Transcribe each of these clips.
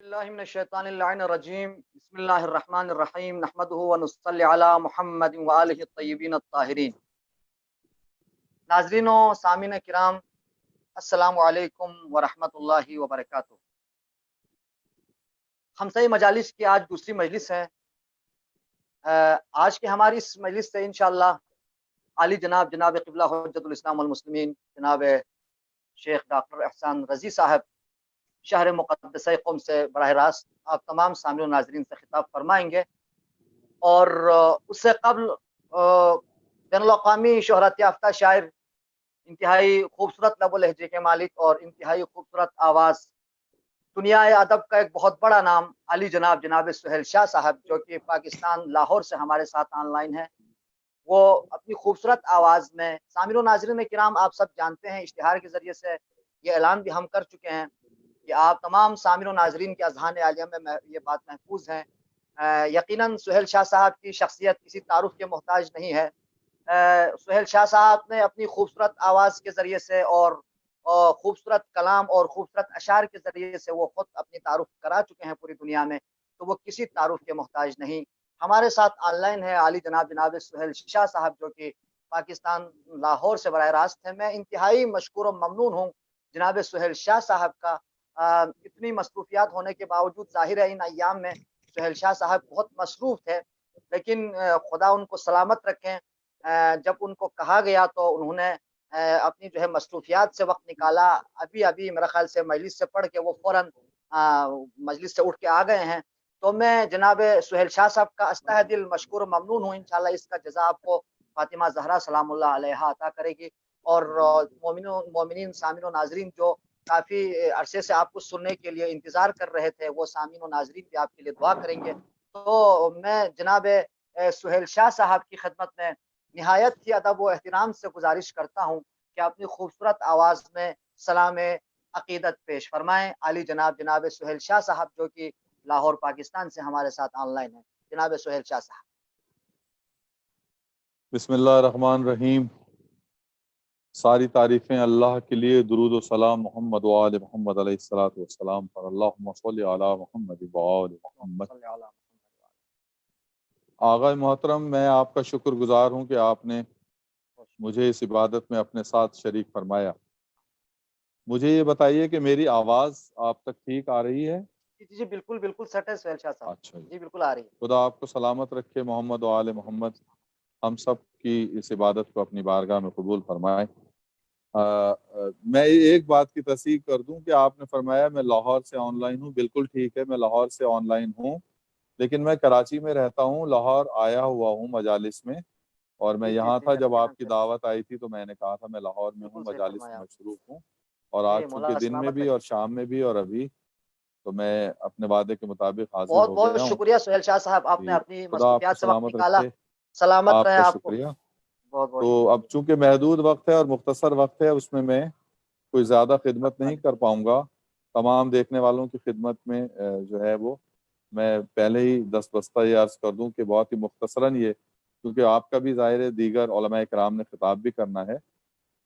باللہ من الشیطان اللعین الرجیم بسم اللہ الرحمن الرحیم نحمدہ ونصلی علی محمد وآلہ الطیبین الطاہرین۔ ناظرین و سامعین کرام، السلام علیکم ورحمۃ اللہ وبرکاتہ۔ خمسہ مجالس کی آج دوسری مجلس ہے۔ آج کی ہماری اس مجلس سے انشاءاللہ عالی جناب قبلہ حجت الاسلام والمسلمین جناب شیخ ڈاکٹر احسان رضی صاحب شہر مقدسہ قم سے براہ راست آپ تمام سامعین و ناظرین سے خطاب فرمائیں گے، اور اس سے قبل بین الاقوامی شہرت یافتہ شاعر، انتہائی خوبصورت لب و لہجے کے مالک اور انتہائی خوبصورت آواز، دنیا ادب کا ایک بہت بڑا نام علی جناب سہیل شاہ صاحب، جو کہ پاکستان لاہور سے ہمارے ساتھ آن لائن ہے، وہ اپنی خوبصورت آواز میں سامعین و ناظرین کرام، آپ سب جانتے ہیں اشتہار کے ذریعے سے یہ اعلان بھی ہم کر چکے ہیں کہ آپ تمام سامعین و ناظرین کے اذہان عالیہ میں یہ بات محفوظ ہے۔ یقیناً سہیل شاہ صاحب کی شخصیت کسی تعارف کے محتاج نہیں ہے۔ سہیل شاہ صاحب نے اپنی خوبصورت آواز کے ذریعے سے اور خوبصورت کلام اور خوبصورت اشعار کے ذریعے سے وہ خود اپنی تعارف کرا چکے ہیں پوری دنیا میں، تو وہ کسی تعارف کے محتاج نہیں۔ ہمارے ساتھ آن لائن ہے علی جناب سہیل شاہ صاحب، جو کہ پاکستان لاہور سے براہ راست ہے۔ میں انتہائی مشکور و ممنون ہوں جناب سہیل شاہ صاحب کا۔ اتنی مصروفیات ہونے کے باوجود ظاہر ہے ان ایام میں سہیل شاہ صاحب بہت مصروف تھے، لیکن خدا ان کو سلامت رکھیں۔ جب ان کو کہا گیا تو انہوں نے اپنی جو ہے مصروفیات سے وقت نکالا۔ ابھی میرا خیال سے مجلس سے پڑھ کے وہ فوراً مجلس سے اٹھ کے آ گئے ہیں، تو میں جناب سہیل شاہ صاحب کا استہ دل مشکور و ممنون ہوں۔ انشاءاللہ اس کا جزا آپ کو فاطمہ زہرا سلام اللہ علیہا عطا کرے گی، اور مومنین سامعین و ناظرین جو کافی عرصے سے آپ کو سننے کے لیے انتظار کر رہے تھے، وہ سامعین و ناظرین بھی آپ کے لیے دعا کریں گے۔ تو میں جناب سہیل شاہ صاحب کی خدمت میں نہایت ہی ادب و احترام سے گزارش کرتا ہوں کہ اپنی خوبصورت آواز میں سلام عقیدت پیش فرمائیں علی جناب سہیل شاہ صاحب، جو کہ لاہور پاکستان سے ہمارے ساتھ آن لائن ہیں۔ جناب سہیل شاہ صاحب۔ بسم اللہ الرحمن الرحیم۔ ساری تعریفیں اللہ کے لیے، درود و سلام محمد و آل محمد علیہ الصلوۃ والسلام پر۔ اللہم صلی علی محمد و آل محمد۔ آغا محترم، میں آپ کا شکر گزار ہوں کہ آپ نے مجھے اس عبادت میں اپنے ساتھ شریک فرمایا۔ مجھے یہ بتائیے کہ میری آواز آپ تک ٹھیک آ رہی ہے؟ جی بالکل سیٹ ہے سہیل شاہ صاحب۔ اچھا جی بالکل آ رہی ہے۔ خدا آپ کو سلامت رکھے، محمد و آل محمد ہم سب کی اس عبادت کو اپنی بارگاہ میں قبول فرمائے۔ میں ایک بات کی تصحیح کر دوں کہ آپ نے فرمایا میں لاہور سے آن لائن ہوں۔ بالکل ٹھیک ہے، میں لاہور سے آن لائن ہوں، لیکن میں کراچی میں رہتا ہوں، لاہور آیا ہوا ہوں مجالس میں، اور میں یہاں تھا جب آپ کی دعوت آئی تھی، تو میں نے کہا تھا میں لاہور میں ہوں، مجالس میں مصروف ہوں، اور آج چونکہ دن میں بھی اور شام میں بھی اور ابھی، تو میں اپنے وعدے کے مطابق حاضر ہو گیا ہوں۔ بہت شکریہ سہیل شاہ صاحب، آپ نے اپنی خدا آپ کو مصروفیات سے وقت سلامت نکالا۔ رکھے۔ سلامت رہے آپ کا آپ کو۔ شکریہ۔ بہت تو شکریہ۔ اب چونکہ محدود وقت ہے اور مختصر وقت ہے، اس میں کوئی زیادہ خدمت نہیں کر پاؤں گا۔ تمام دیکھنے والوں کی خدمت میں جو ہے وہ میں پہلے ہی دستبستہ یہ عرض کر دوں کہ بہت ہی مختصراً یہ، کیونکہ آپ کا بھی ظاہر ہے دیگر علماء کرام نے خطاب بھی کرنا ہے،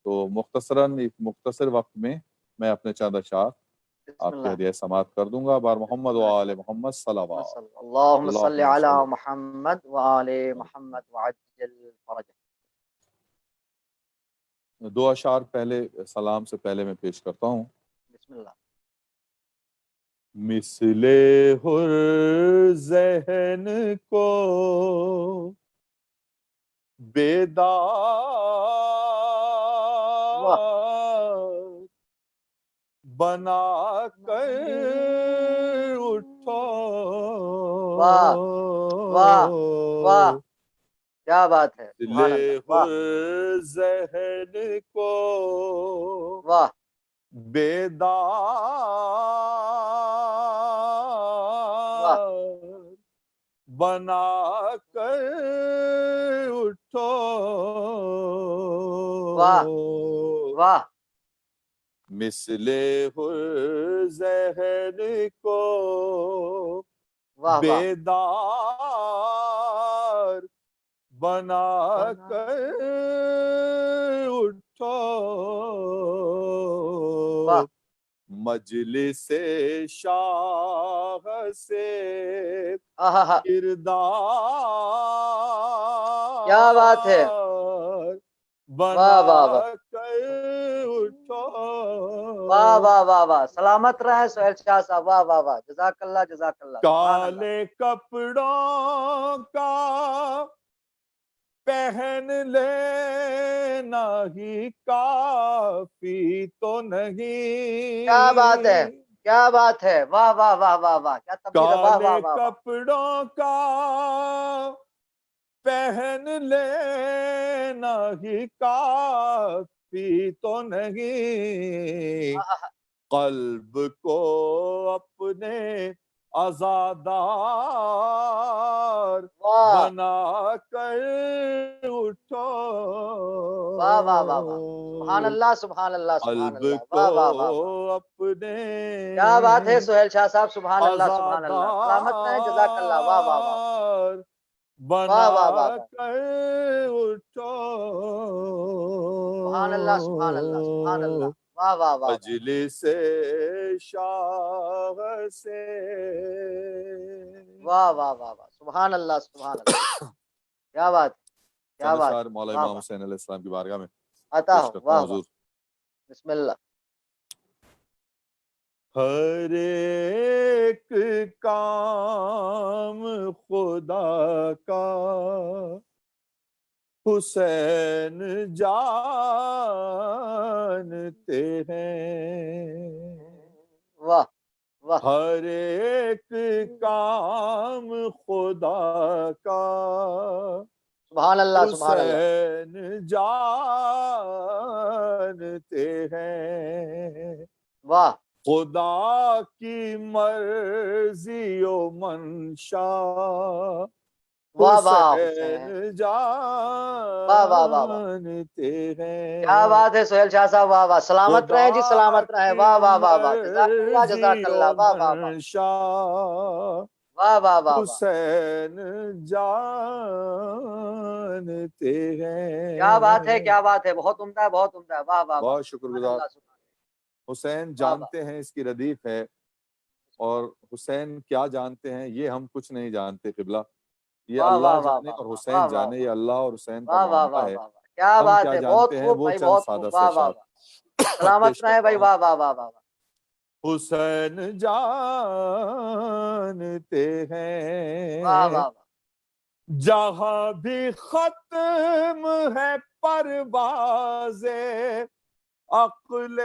تو مختصراً ایک مختصر وقت میں اپنے چند اشعار آپ کے ہدیہ سماعت کر دوں گا۔ بار محمد و آل محمد صلوات۔ اللہم صلی علی محمد و آل محمد وعجل فرجہ۔ دو اشعار پہلے سلام سے پہلے میں پیش کرتا ہوں۔ بسم اللہ۔ مثل حر ذہن کو بیدار بنا کر اٹھو، واہ واہ واہ، کیا بات ہے، سبحان مثل اللہ۔ واہ حر ذہن کو واہ بیدار بنا کر اٹھو، واہ واہ، مثل حر ذہن کو واہ واہ، بیدار بنا کر اٹھو، واہ، مجلس شاہ سے آہا، کردار کیا بات ہے، بنا واہ واہ واہ کر اٹھو واہ واہ واہ واہ، سلامت رہے سہیل شاہ صاحب، واہ واہ واہ، جزاک اللہ سبحان اللہ۔ کالے کپڑوں کا پہن لینا ہی کافی تو نہیں، کیا بات ہے، کیا بات ہے، واہ واہ واہ واہ واہ، کیا تبدیل ہے، واہ کالے واہ واہ واہ، کپڑوں کا پہن لینا ہی کافی تو نہیں، آہا، قلب کو اپنے عزادار واہ بنا کر اٹھو، واہ واہ واہ واہ، سبحان اللہ سبحان اللہ سبحان قلب اللہ، کو واہ واہ واہ واہ، اپنے کیا بات ہے سہیل شاہ صاحب، سبحان اللہ سبحان اللہ، سلامت رہیں، جزاک اللہ، واہ واہ واہ عزادار واہ بنا واہ واہ واہ، کر اٹھو، سبحان اللہ سبحان اللہ سبحان اللہ، واہ واہ واہ واہ، مجلس شاہ سے واہ واہ واہ واہ، سبحان اللہ سبحان اللہ، کیا بات ہے، کیا چند بات اشعار ہے، مولا واہ امام واہ، حسین علیہ السلام کی بارگاہ میں عطا پیش ہو، کرتا ہوں واہ واہ، حضور۔ بسم اللہ، ہر ایک کام خدا کا حسین جانتے ہیں، واہ واہ، ہر ایک کام خدا کا سبحان اللہ سبحان اللہ، حسین جانتے ہیں، واہ خدا کی مرضی و منشا واہ واہ حسین حسین، واہ واہ واہ واہ، جانتے کیا ہیں، بات ہے سہیل شاہ صاحب، واہ واہ، سلامت رہیں جی، خدا سلامت رہیں، کی واہ واہ واہ واہ، جزاک مرضی و اللہ، واہ واہ واہ منشا واہ واہ واہ واہ، حسین جانتے کیا بات ہے، ہیں۔ کیا بات ہے، بہت عمدہ ہے، بہت عمدہ ہے، واہ واہ واہ، بہت شکر سبحان گزار، اللہ سبحان حسین اللہ، واہ واہ، جانتے ہیں اس کی ردیف ہے، اور حسین کیا جانتے ہیں یہ ہم کچھ نہیں جانتے قبلہ، یہ واہ اللہ واہ واہ جانے واہ اور واہ حسین واہ واہ جانے، یہ اللہ اور حسین کا واہ واہ معاملہ واہ ہے، واہ واہ، کیا ہم بات کیا ہے، بہت جانتے ہیں خوب وہ بھائی، چند بہت خوب، سادہ سے واہ واہ اشعار واہ، سلامت پیش رہیں کرتا بھائی، ہوں۔ واہ واہ واہ واہ واہ، حسین جانتے واہ ہیں، واہ واہ، جہاں بھی ختم ہے پرواز عقل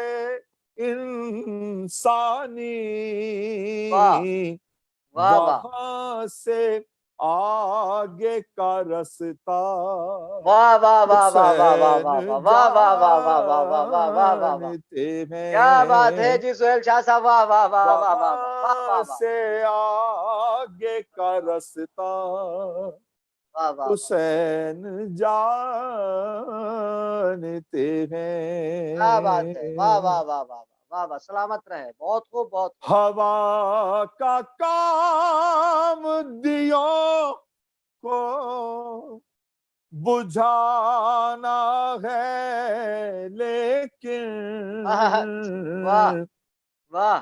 انسانی، واہ واہ واہ وہاں سے آگے کا رستہ واہ واہ واہ واہ واہ واہ حسین واہ واہ واہ واہ واہ واہ واہ واہ واہ واہ واہ واہ، جانتے کیا بات ہے ہیں، جی سہیل شاہ صاحب، واہ واہ واہ واہ واہ واہ واہ وہاں واہ واہ سے آگے کا رستہ واہ واہ واہ، حسین جانتے کیا بات ہے، واہ ہیں، واہ واہ واہ واہ واہ، سلامت رہے، بہت خوب بہت خوب، ہوا کا کام دیوں کو بجھانا ہے لیکن واہ واہ واہ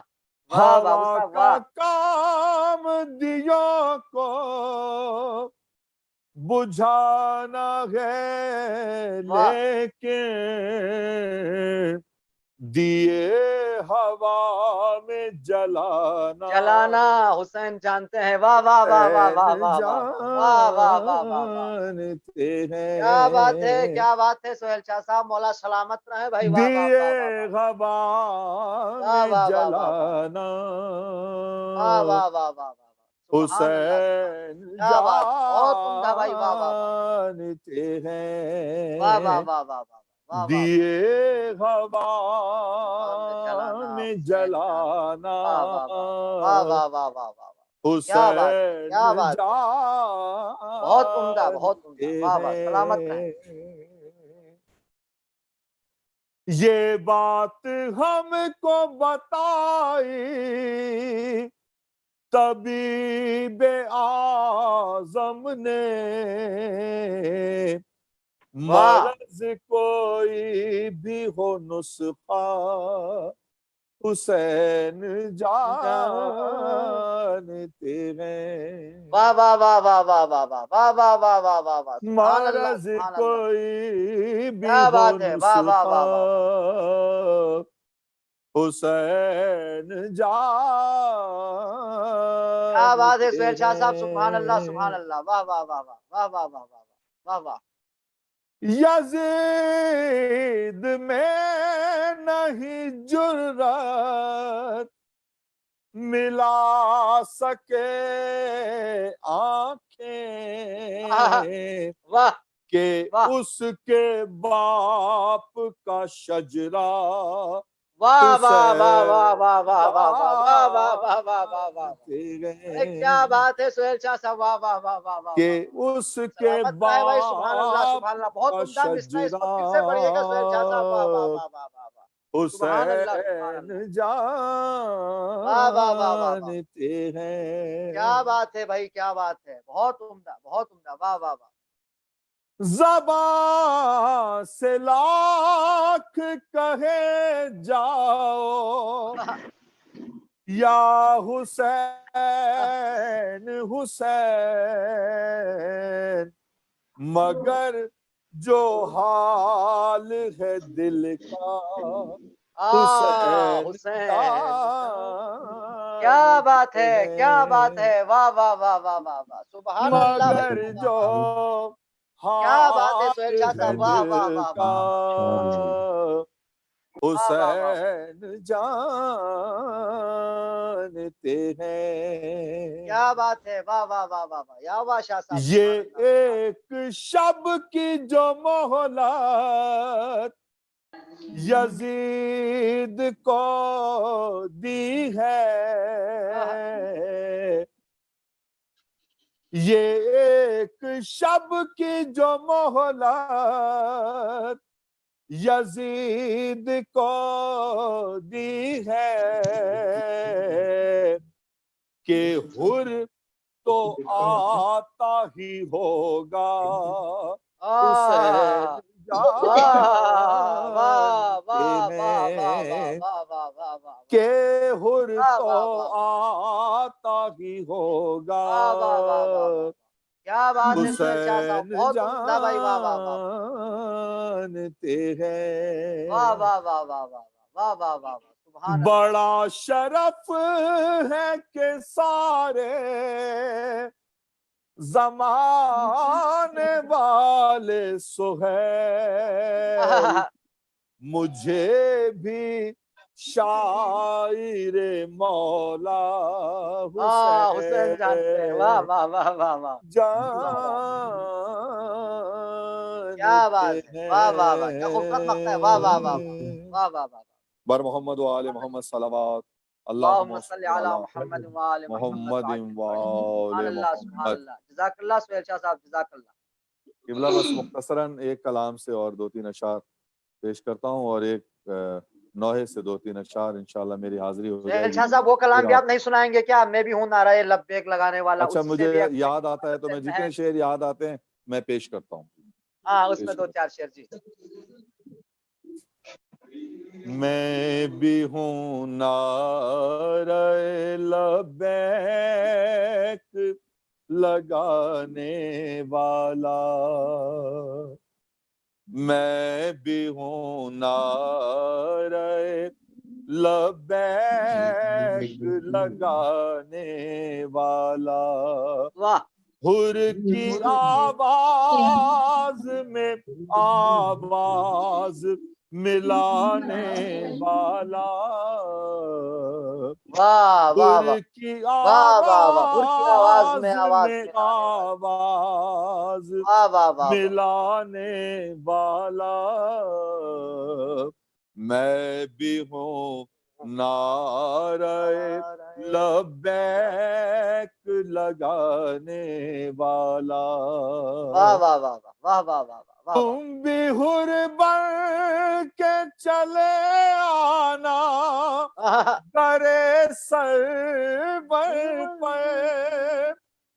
بابو ہوا صاحب، کا واہ کام دیوں کو بجھانا ہے واہ، لیکن دیے ہوا میں جلانا جلانا حسین جانتے ہیں، واہ واہ واہ واہ حسین واہ واہ واہ واہ واہ واہ واہ واہ، جانتے کیا بات ہے، ہیں، کیا بات ہے سہیل شاہ صاحب، مولا سلامت رہے بھائی، واہ واہ دیے واہ واہ واہ ہوا واہ میں واہ واہ واہ واہ، جلانا واہ واہ واہ واہ واہ، سبحان اللہ سبحان اللہ، حسین کیا بات ہے، بہت عمدہ بھائی، واہ واہ واہ جانتے واہ واہ ہیں، واہ واہ واہ واہ واہ واہ، دیے ہوا میں جلانا میں حسین جانتے ہیں، جلانا واہ واہ واہ واہ واہ واہ واہ واہ واہ، کیا بات ہے، حسین کیا بات ہے، بہت عمدہ بہت عمدہ، جانتے واہ واہ، سلامت رہیں، ہیں، یہ بات ہم کو بتائی طبیب اعظم نے، واہ مرض کوئی بھی ہو نسخہ حسین جانتے ہیں واہ واہ واہ واہ واہ واہ واہ واہ واہ واہ واہ واہ واہ سبحان اللہ مرض سبحان اللہ کوئی بھی کیا ہو بات ہے واہ واہ نسخہ واہ واہ حسین کیا بات ہے جانتے سہیل شاہ صاحب سبحان اللہ ہیں سبحان اللہ واہ واہ واہ واہ واہ واہ واہ واہ واہ واہ یزید میں نہیں جرات ملا سکے آنکھیں واہ کہ واہ اس کے باپ کا شجرہ واہ واہ واہ واہ حسین واہ واہ واہ واہ واہ واہ واہ واہ واہ واہ جانتے ارے کیا ہیں بات ہے سہیل شاہ صاحب واہ واہ واہ واہ واہ کہ واہ اس کے سلامت رہے بھائی سبحان اللہ باپ سبحان اللہ بہت کا عمدہ مصرع اس کو پھر سے شجرہ پڑھیے گا سہیل شاہ صاحب واہ واہ واہ واہ واہ واہ سبحان اللہ سبحان حسین اللہ واہ واہ واہ واہ واہ جانتے ہیں کیا بات ہے بھائی کیا بات ہے بہت عمدہ واہ واہ واہ زبان سے لاکھ کہے جاؤ یا حسین حسین مگر جو حال ہے دل کا حسین حسین کیا بات ہے کیا بات ہے واہ واہ واہ واہ واہ واہ سبحان اللہ بھائی مگر جو کیا بات ہے حال سہیل شاہ ہے صاحب واہ واہ دل واہ کا واہ واہ واہ حسین جانتے ہیں کیا بات ہے واہ واہ واہ واہ واہ یا واہ شاہ صاحب یہ ایک شب کی جو مہلت یزید کو دی ہے یہ ایک شب کی جو مہلت یزید کو دی ہے کہ حر تو آتا ہی ہوگا حسین کہ حر تو آتا ہی ہوگا کیا بات ہے سہیل شاہ صاحب حسین بہت عمدہ بھائی واہ واہ واہ جانتے ہیں واہ واہ واہ واہ واہ واہ واہ واہ سبحان اللہ بڑا شرف ہے کہ سارے زمانے والے سہیل مجھے بھی شاعر مولا حسین جانتے ہیں واہ واہ واہ واہ واہ جانتے کیا بات ہے واہ واہ واہ کیا خوبصورت مقطع ہے واہ واہ واہ واہ واہ واہ بر محمد و آل محمد صلوات اللہم صلی علی محمد و آل محمد محمد و سبحان آل اللہ سبحان محمد اللہ جزاک اللہ سہیل شاہ صاحب جزاک اللہ قبلہ بس مختصراً ایک کلام سے اور دو تین اشعار پیش کرتا ہوں اور ایک نوحے سے دو تین اشعار انشاءاللہ میری حاضری ہو جائے سہیل گی شاہ صاحب وہ کلام بھی آپ نہیں سنائیں گے کیا میں بھی ہوں نعرہ لبیک لگانے والا اچھا اس سے مجھے بھی ایک یاد آتا ہے تو میں جتنے شعر یاد آتے ہیں میں پیش کرتا ہوں ہاں اس میں دو چار شعر جی میں بھی ہوں نعرہ لبیک لگانے والا میں بھی ہوں نعرہ لبیک لگانے والا واہ حر کی آواز میں آواز ملانے والا واہ واہ حر کی واہ واہ واہ حر کی آواز آواز میں آواز میں آواز واہ واہ واہ ملانے والا میں بھی ہوں نعرہ لبیک لگانے والا واہ واہ واہ واہ واہ واہ واہ تم بھی حر بن کے چلے آنا کرے سر پر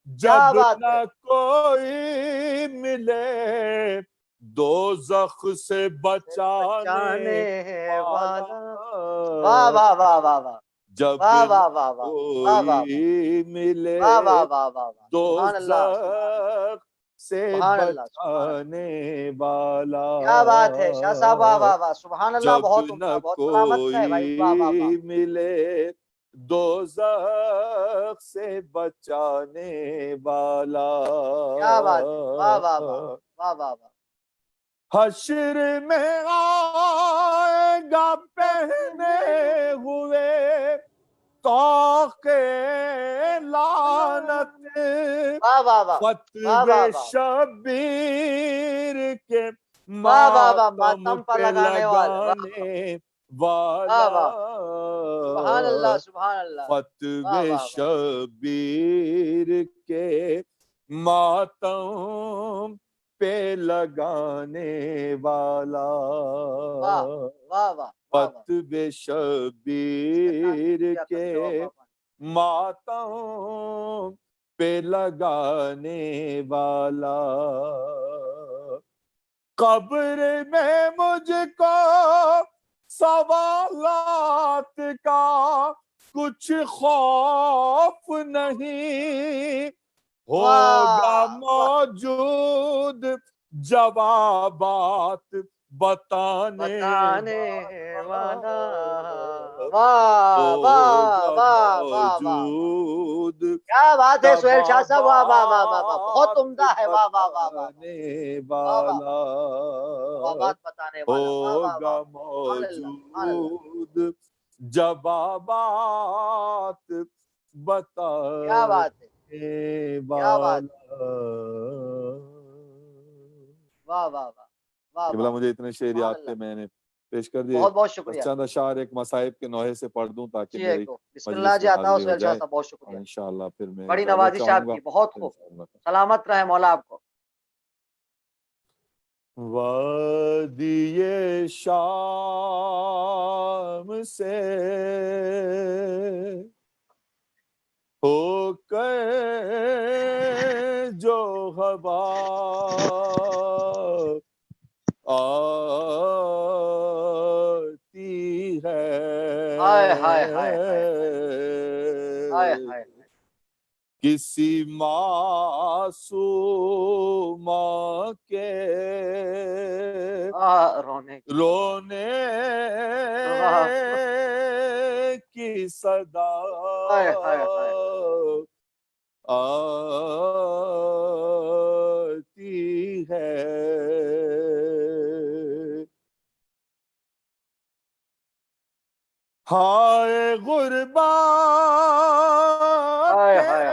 جب نہ کوئی ملے دوزخ سے بچانے والا واہ واہ واہ واہ واہ جب واہ نہ واہ واہ واہ واہ واہ کوئی ملے واہ واہ واہ واہ واہ سبحان اللہ دوزخ سے سبحان اللہ سبحان اللہ بچانے والا، کیا بات ہے شاہ صاحب واہ واہ واہ سبحان اللہ جب بہت نہ عمدہ بہت سلامت رہے بھائی واہ واہ واہ کوئی ملے دوزخ سے بچانے والا، کیا بات ہے واہ واہ واہ واہ واہ واہ حشر میں آئے گا پہنے ہوئے طاق لعنت، واہ واہ واہ واہ فتوے واہ واہ شبیر کے واہ واہ واہ ماتم ماتم پر پہ لگانے والے واہ لگانے واہ والا، واہ سبحان اللہ سبحان اللہ واہ فتوے واہ واہ شبیر کے ماتم پہ لگانے والا، واہ واہ واہ واہ واہ فتوے اس کے ساتھ شبیر کیا کے کرتے ہو بابا ماتم پہ لگانے والا، قبر میں مجھ کو سوالات کا کچھ خوف نہیں، ہوگا واہ واہ موجود جوابات بتانے بتانے والا، والا واہ واہ ہوگا واہ واہ واہ واہ موجود کیا بات ہے سہیل شاہ صاحب واہ واہ واہ واہ واہ بہت جوابات عمدہ ہے واہ واہ واہ واہ بتانے واہ واہ والا، جوابات بتانے والا واہ واہ واہ ہوگا سبحان اللہ سبحان اللہ موجود جوابات کیا بات ہے بتانے کیا بات ہے والا۔ واہ واہ واہ واہ قبلہ واہ مجھے اتنے شعر سبحان یاد اللہ تھے میں نے پیش کر دیے، بہت بہت بس شکریہ چند اشعار ایک مصائب کے نوحے سے پڑھ دوں تاکہ جی میری ایک دو بسم اللہ مجلس جی میں آتا ہوں حاضری ہو سہیل شاہ جائے، صاحب بہت اور شکریہ انشاءاللہ پھر میں بڑی اجازت نوازش ہے آپ چاہوں گا کی بہت پھر خوب انشاءاللہ۔ سلامت رہے مولا آپ کو وادی شام سے ہو کر جو ہوا آتی ہے، ہائے ہائے ہائے ہائے ہائے ہائے کسی معصومہ کے رونے کی رونے واہ کی صدا ہائے ہائے ہائے آتی ہے، ہائے غربت ہائے کے ہائے ہائے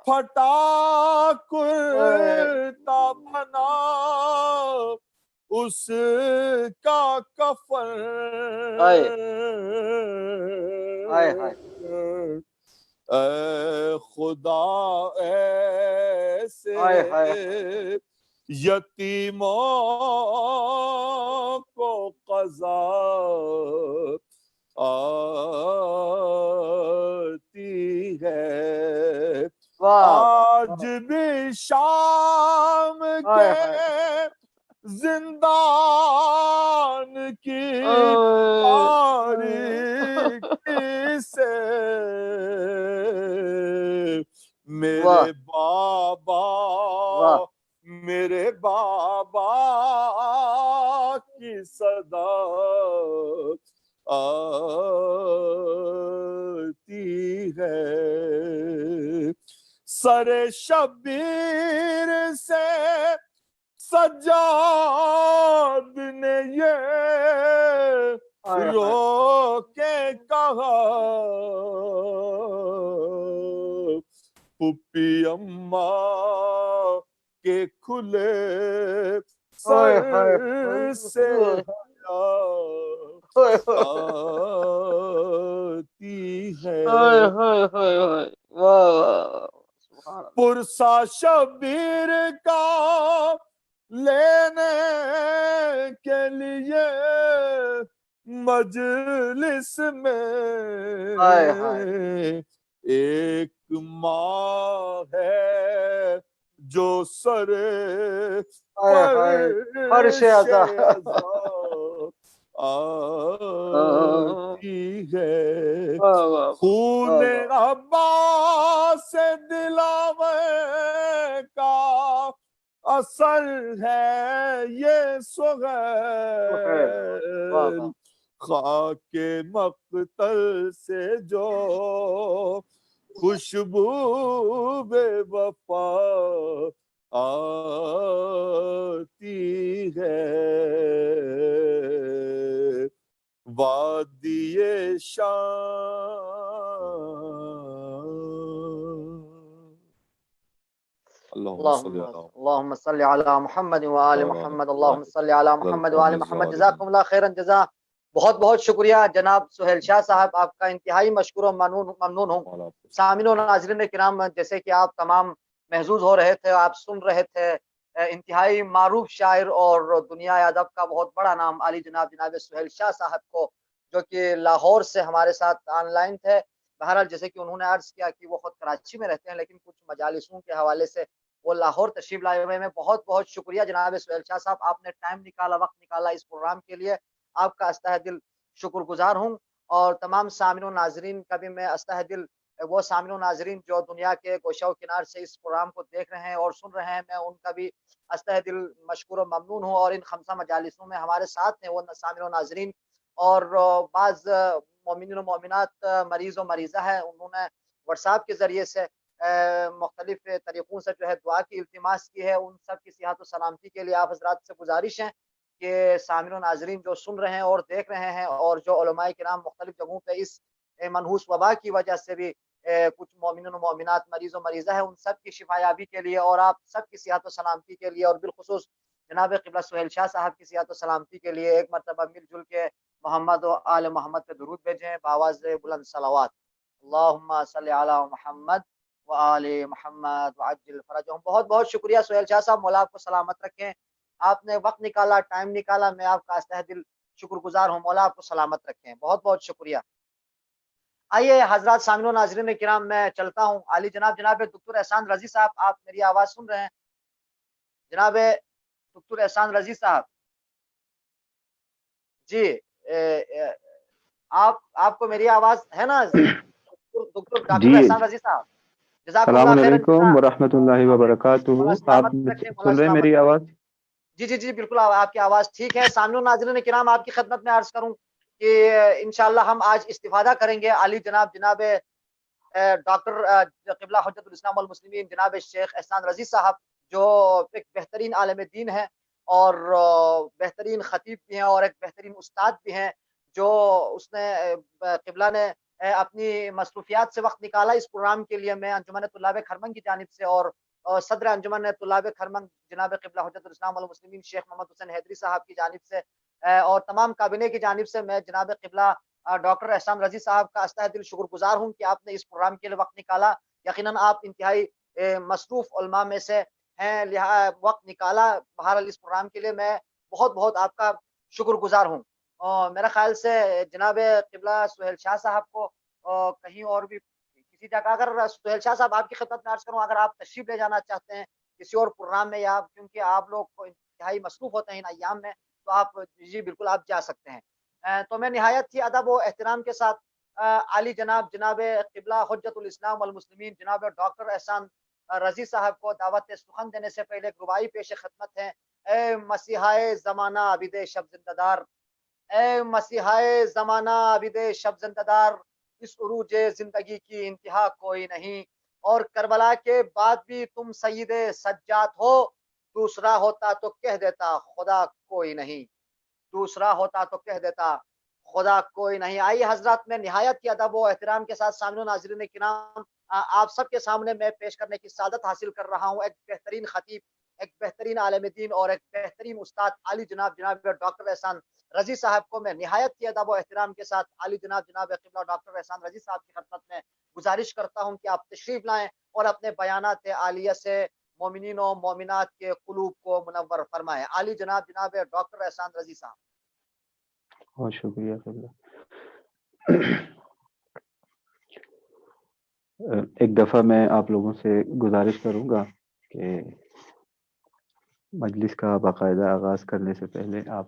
پھٹا ہائے کرتا بنا اس کا کفن، ہائے ہائے اے خدا ایسے ہائے ہائے یتیموں کو قضا آتی ہے، واہ آج بھی شام ہائے کے ہائے زندان کی تاریکی سے میرے واہ بابا واہ میرے بابا کی صدا آتی ہے، سر شبیر سے سجاد نے یہ ہائے رو ہائے کے کہا، پھپھی اماں کے کھلے ہائے سر ہائے سے حیا آتی ہے، ہائے ہائے ہائے ہائے واہ واہ سبحان اللہ پرسا شبیر کا لینے کے لیے مجلس میں ہائے ہائے ایک ماں ہے جو سر ہائے ہائے فرش فرش عزا عزا آتی ہے واہ واہ خون واہ واہ عباس سے دلاور کا اثر ہے یہ سہیل، واہ سہیل واہ، خاک مقتل سے جو خوشبو بے وفا آتی ہے وادی شام اللهم صل على محمد وآل محمد، اللهم صل على محمد وآل محمد۔ جزاکم اللہ خیرن جزا۔ بہت بہت شکریہ جناب سہیل شاہ صاحب، آپ کا انتہائی مشکور و ممنون ہوں۔ سامعین و ناظرین کرام، جیسے کہ آپ تمام محظوظ ہو رہے تھے، آپ سن رہے تھے، انتہائی معروف شاعر اور دنیا ادب کا بہت بڑا نام علی جناب سہیل شاہ صاحب کو، جو کہ لاہور سے ہمارے ساتھ آن لائن تھے۔ بہرحال جیسے کہ انہوں نے عرض کیا کہ وہ خود کراچی میں رہتے ہیں، لیکن کچھ مجالسوں کے حوالے سے وہ لاہور تشریف لائے ہوئے ہیں۔ بہت بہت شکریہ جناب سہیل شاہ صاحب، آپ نے ٹائم نکالا، وقت نکالا اس پروگرام کے لیے، آپ کا استہ دل شکر گزار ہوں۔ اور تمام سامعین و ناظرین کا بھی میں استہ دل، وہ سامعین و ناظرین جو دنیا کے گوشہ و کنار سے اس پروگرام کو دیکھ رہے ہیں اور سن رہے ہیں، میں ان کا بھی استہ دل مشکور و ممنون ہوں۔ اور ان خمسہ مجالسوں میں ہمارے ساتھ ہیں وہ سامعین و ناظرین، اور بعض مومنین و مومنات مریض و مریضہ ہیں، انہوں نے واٹس ایپ کے ذریعے سے مختلف طریقوں سے جو ہے دعا کی التماس کی ہے۔ ان سب کی صحت و سلامتی کے لیے آپ حضرات سے گزارش ہے کہ سامعین و ناظرین جو سن رہے ہیں اور دیکھ رہے ہیں، اور جو علماء کرام مختلف جگہوں پہ اس منحوس وبا کی وجہ سے بھی کچھ مومنین و مومنات مریض و مریضہ ہیں، ان سب کی شفا یابی کے لیے اور آپ سب کی صحت و سلامتی کے لیے، اور بالخصوص جناب قبلہ سہیل شاہ صاحب کی صحت و سلامتی کے لیے ایک مرتبہ مل جل کے محمد و آل محمد پہ درود بھیجیں بآواز بلند صلوات۔ اللہم صلی علی محمد وآل محمد وعجل فرجہم۔ بہت بہت شکریہ سہیل شاہ صاحب، مولا آپ کو سلامت رکھیں، آپ نے وقت نکالا، ٹائم نکالا، میں آپ کا استہ دل شکر گزار ہوں، مولا آپ کو سلامت رکھیں، بہت بہت شکریہ۔ آئیے حضرات سامعین و ناظرین کرام، میں چلتا ہوں علی جناب دکتر احسان رضی صاحب، آپ میری آواز سن رہے ہیں؟ جناب دکتر احسان رضی صاحب جی، آپ کو میری آواز ہے نا ڈاکٹر جی، احسان رضی صاحب؟ جزاکم السلام اللہ خیرن علیکم جزا۔ ورحمۃ اللہ وبرکاتہ۔ مولا آپ سلامت رکھیں، مولا سن رہے ہیں سلامت میری رکھیں۔ آواز؟ جی بالکل، آپ کی آواز ٹھیک ہے۔ سامعین و ناظرین کرام، آپ کی خدمت میں عرض کروں کہ انشاءاللہ ہم آج استفادہ کریں گے علی جناب ڈاکٹر قبلہ حجت الاسلام والمسلمین جناب شیخ احسان رضی صاحب، جو ایک بہترین عالم دین ہیں اور بہترین خطیب بھی ہیں اور ایک بہترین استاد بھی ہیں، جو اس نے قبلہ نے اپنی مصروفیات سے وقت نکالا اس پروگرام کے لیے۔ میں انجمن طلاب کھرمن کی جانب سے اور صدر انجمن طلاب کھرمن جناب قبلہ حجت الاسلام والمسلمین شیخ محمد حسین حیدری صاحب کی جانب سے اور تمام کابینہ کی جانب سے میں جناب قبلہ ڈاکٹر احسان رضی صاحب کا استہ دل شکر گزار ہوں کہ آپ نے اس پروگرام کے لیے وقت نکالا۔ یقیناً آپ انتہائی مصروف علماء میں سے ہیں، وقت نکالا بہرحال اس پروگرام کے لیے، میں بہت بہت آپ کا شکر گزار ہوں۔ میرا خیال سے جناب قبلہ سہیل شاہ صاحب کو کہیں اور بھی کسی جگہ، اگر سہیل شاہ صاحب آپ کی خدمت میں عرض کروں، اگر آپ تشریف لے جانا چاہتے ہیں کسی اور پروگرام میں، یا کیونکہ آپ لوگ انتہائی مصروف ہوتے ہیں ان ایام میں، تو آپ جی بالکل آپ جا سکتے ہیں۔ تو میں نہایت ہی ادب و احترام کے ساتھ علی جناب قبلہ حجت الاسلام والمسلمین جناب ڈاکٹر احسان رضی صاحب کو دعوت سخن دینے سے پہلے ایک ربائی پیش خدمت ہے۔ اے مسیحائے زمانہ عبید شب زندہ دار، اے مسیحائے زمانہ عبید شب زندہ دار، اس عروج زندگی کی انتہا کوئی نہیں، اور کربلا کے بعد بھی تم سید سجاد ہو، دوسرا ہوتا تو کہہ دیتا خدا کوئی نہیں، دوسرا ہوتا تو کہہ دیتا خدا کوئی نہیں۔ آئیے حضرات، میں نہایت کی ادب و احترام کے ساتھ سامعین و ناظرین کرام آپ سب کے سامنے میں پیش کرنے کی سعادت حاصل کر رہا ہوں ایک بہترین خطیب، ایک بہترین عالم دین اور ایک بہترین استاد علی جناب ڈاکٹر احسان رضی صاحب کو میں نہایت کی ادب و احترام کے ساتھ علی جناب قبلہ ڈاکٹر احسان رضی صاحب کی خدمت میں گزارش کرتا ہوں کہ آپ تشریف لائیں اور اپنے بیانات عالیہ سے مومنین و مومنات کے قلوب کو منور فرمائیں۔ علی جناب ڈاکٹر احسان رضی صاحب۔ بہت شکریہ قبلہ۔ ایک دفعہ میں آپ لوگوں سے گزارش کروں گا کہ مجلس کا باقاعدہ آغاز کرنے سے پہلے آپ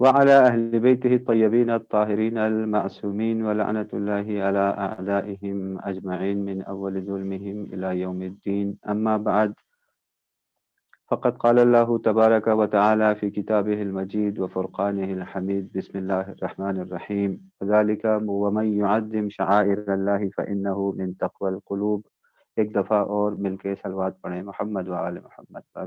وعلى أهل بيته الطيبين الطاهرين المعصومين ولعنة الله على أعدائهم أجمعين من أول ظلمهم إلى يوم الدين. أما بعد، فقد قال الله تبارك وتعالى في كتابه المجيد وفرقانه الحميد: بسم الله الرحمن الرحيم. ذلك ومن يعظم شعائر الله فإنه من تقوى القلوب. ایک دفعہ اور مل کے صلوات پڑھیں محمد و آل محمد پر۔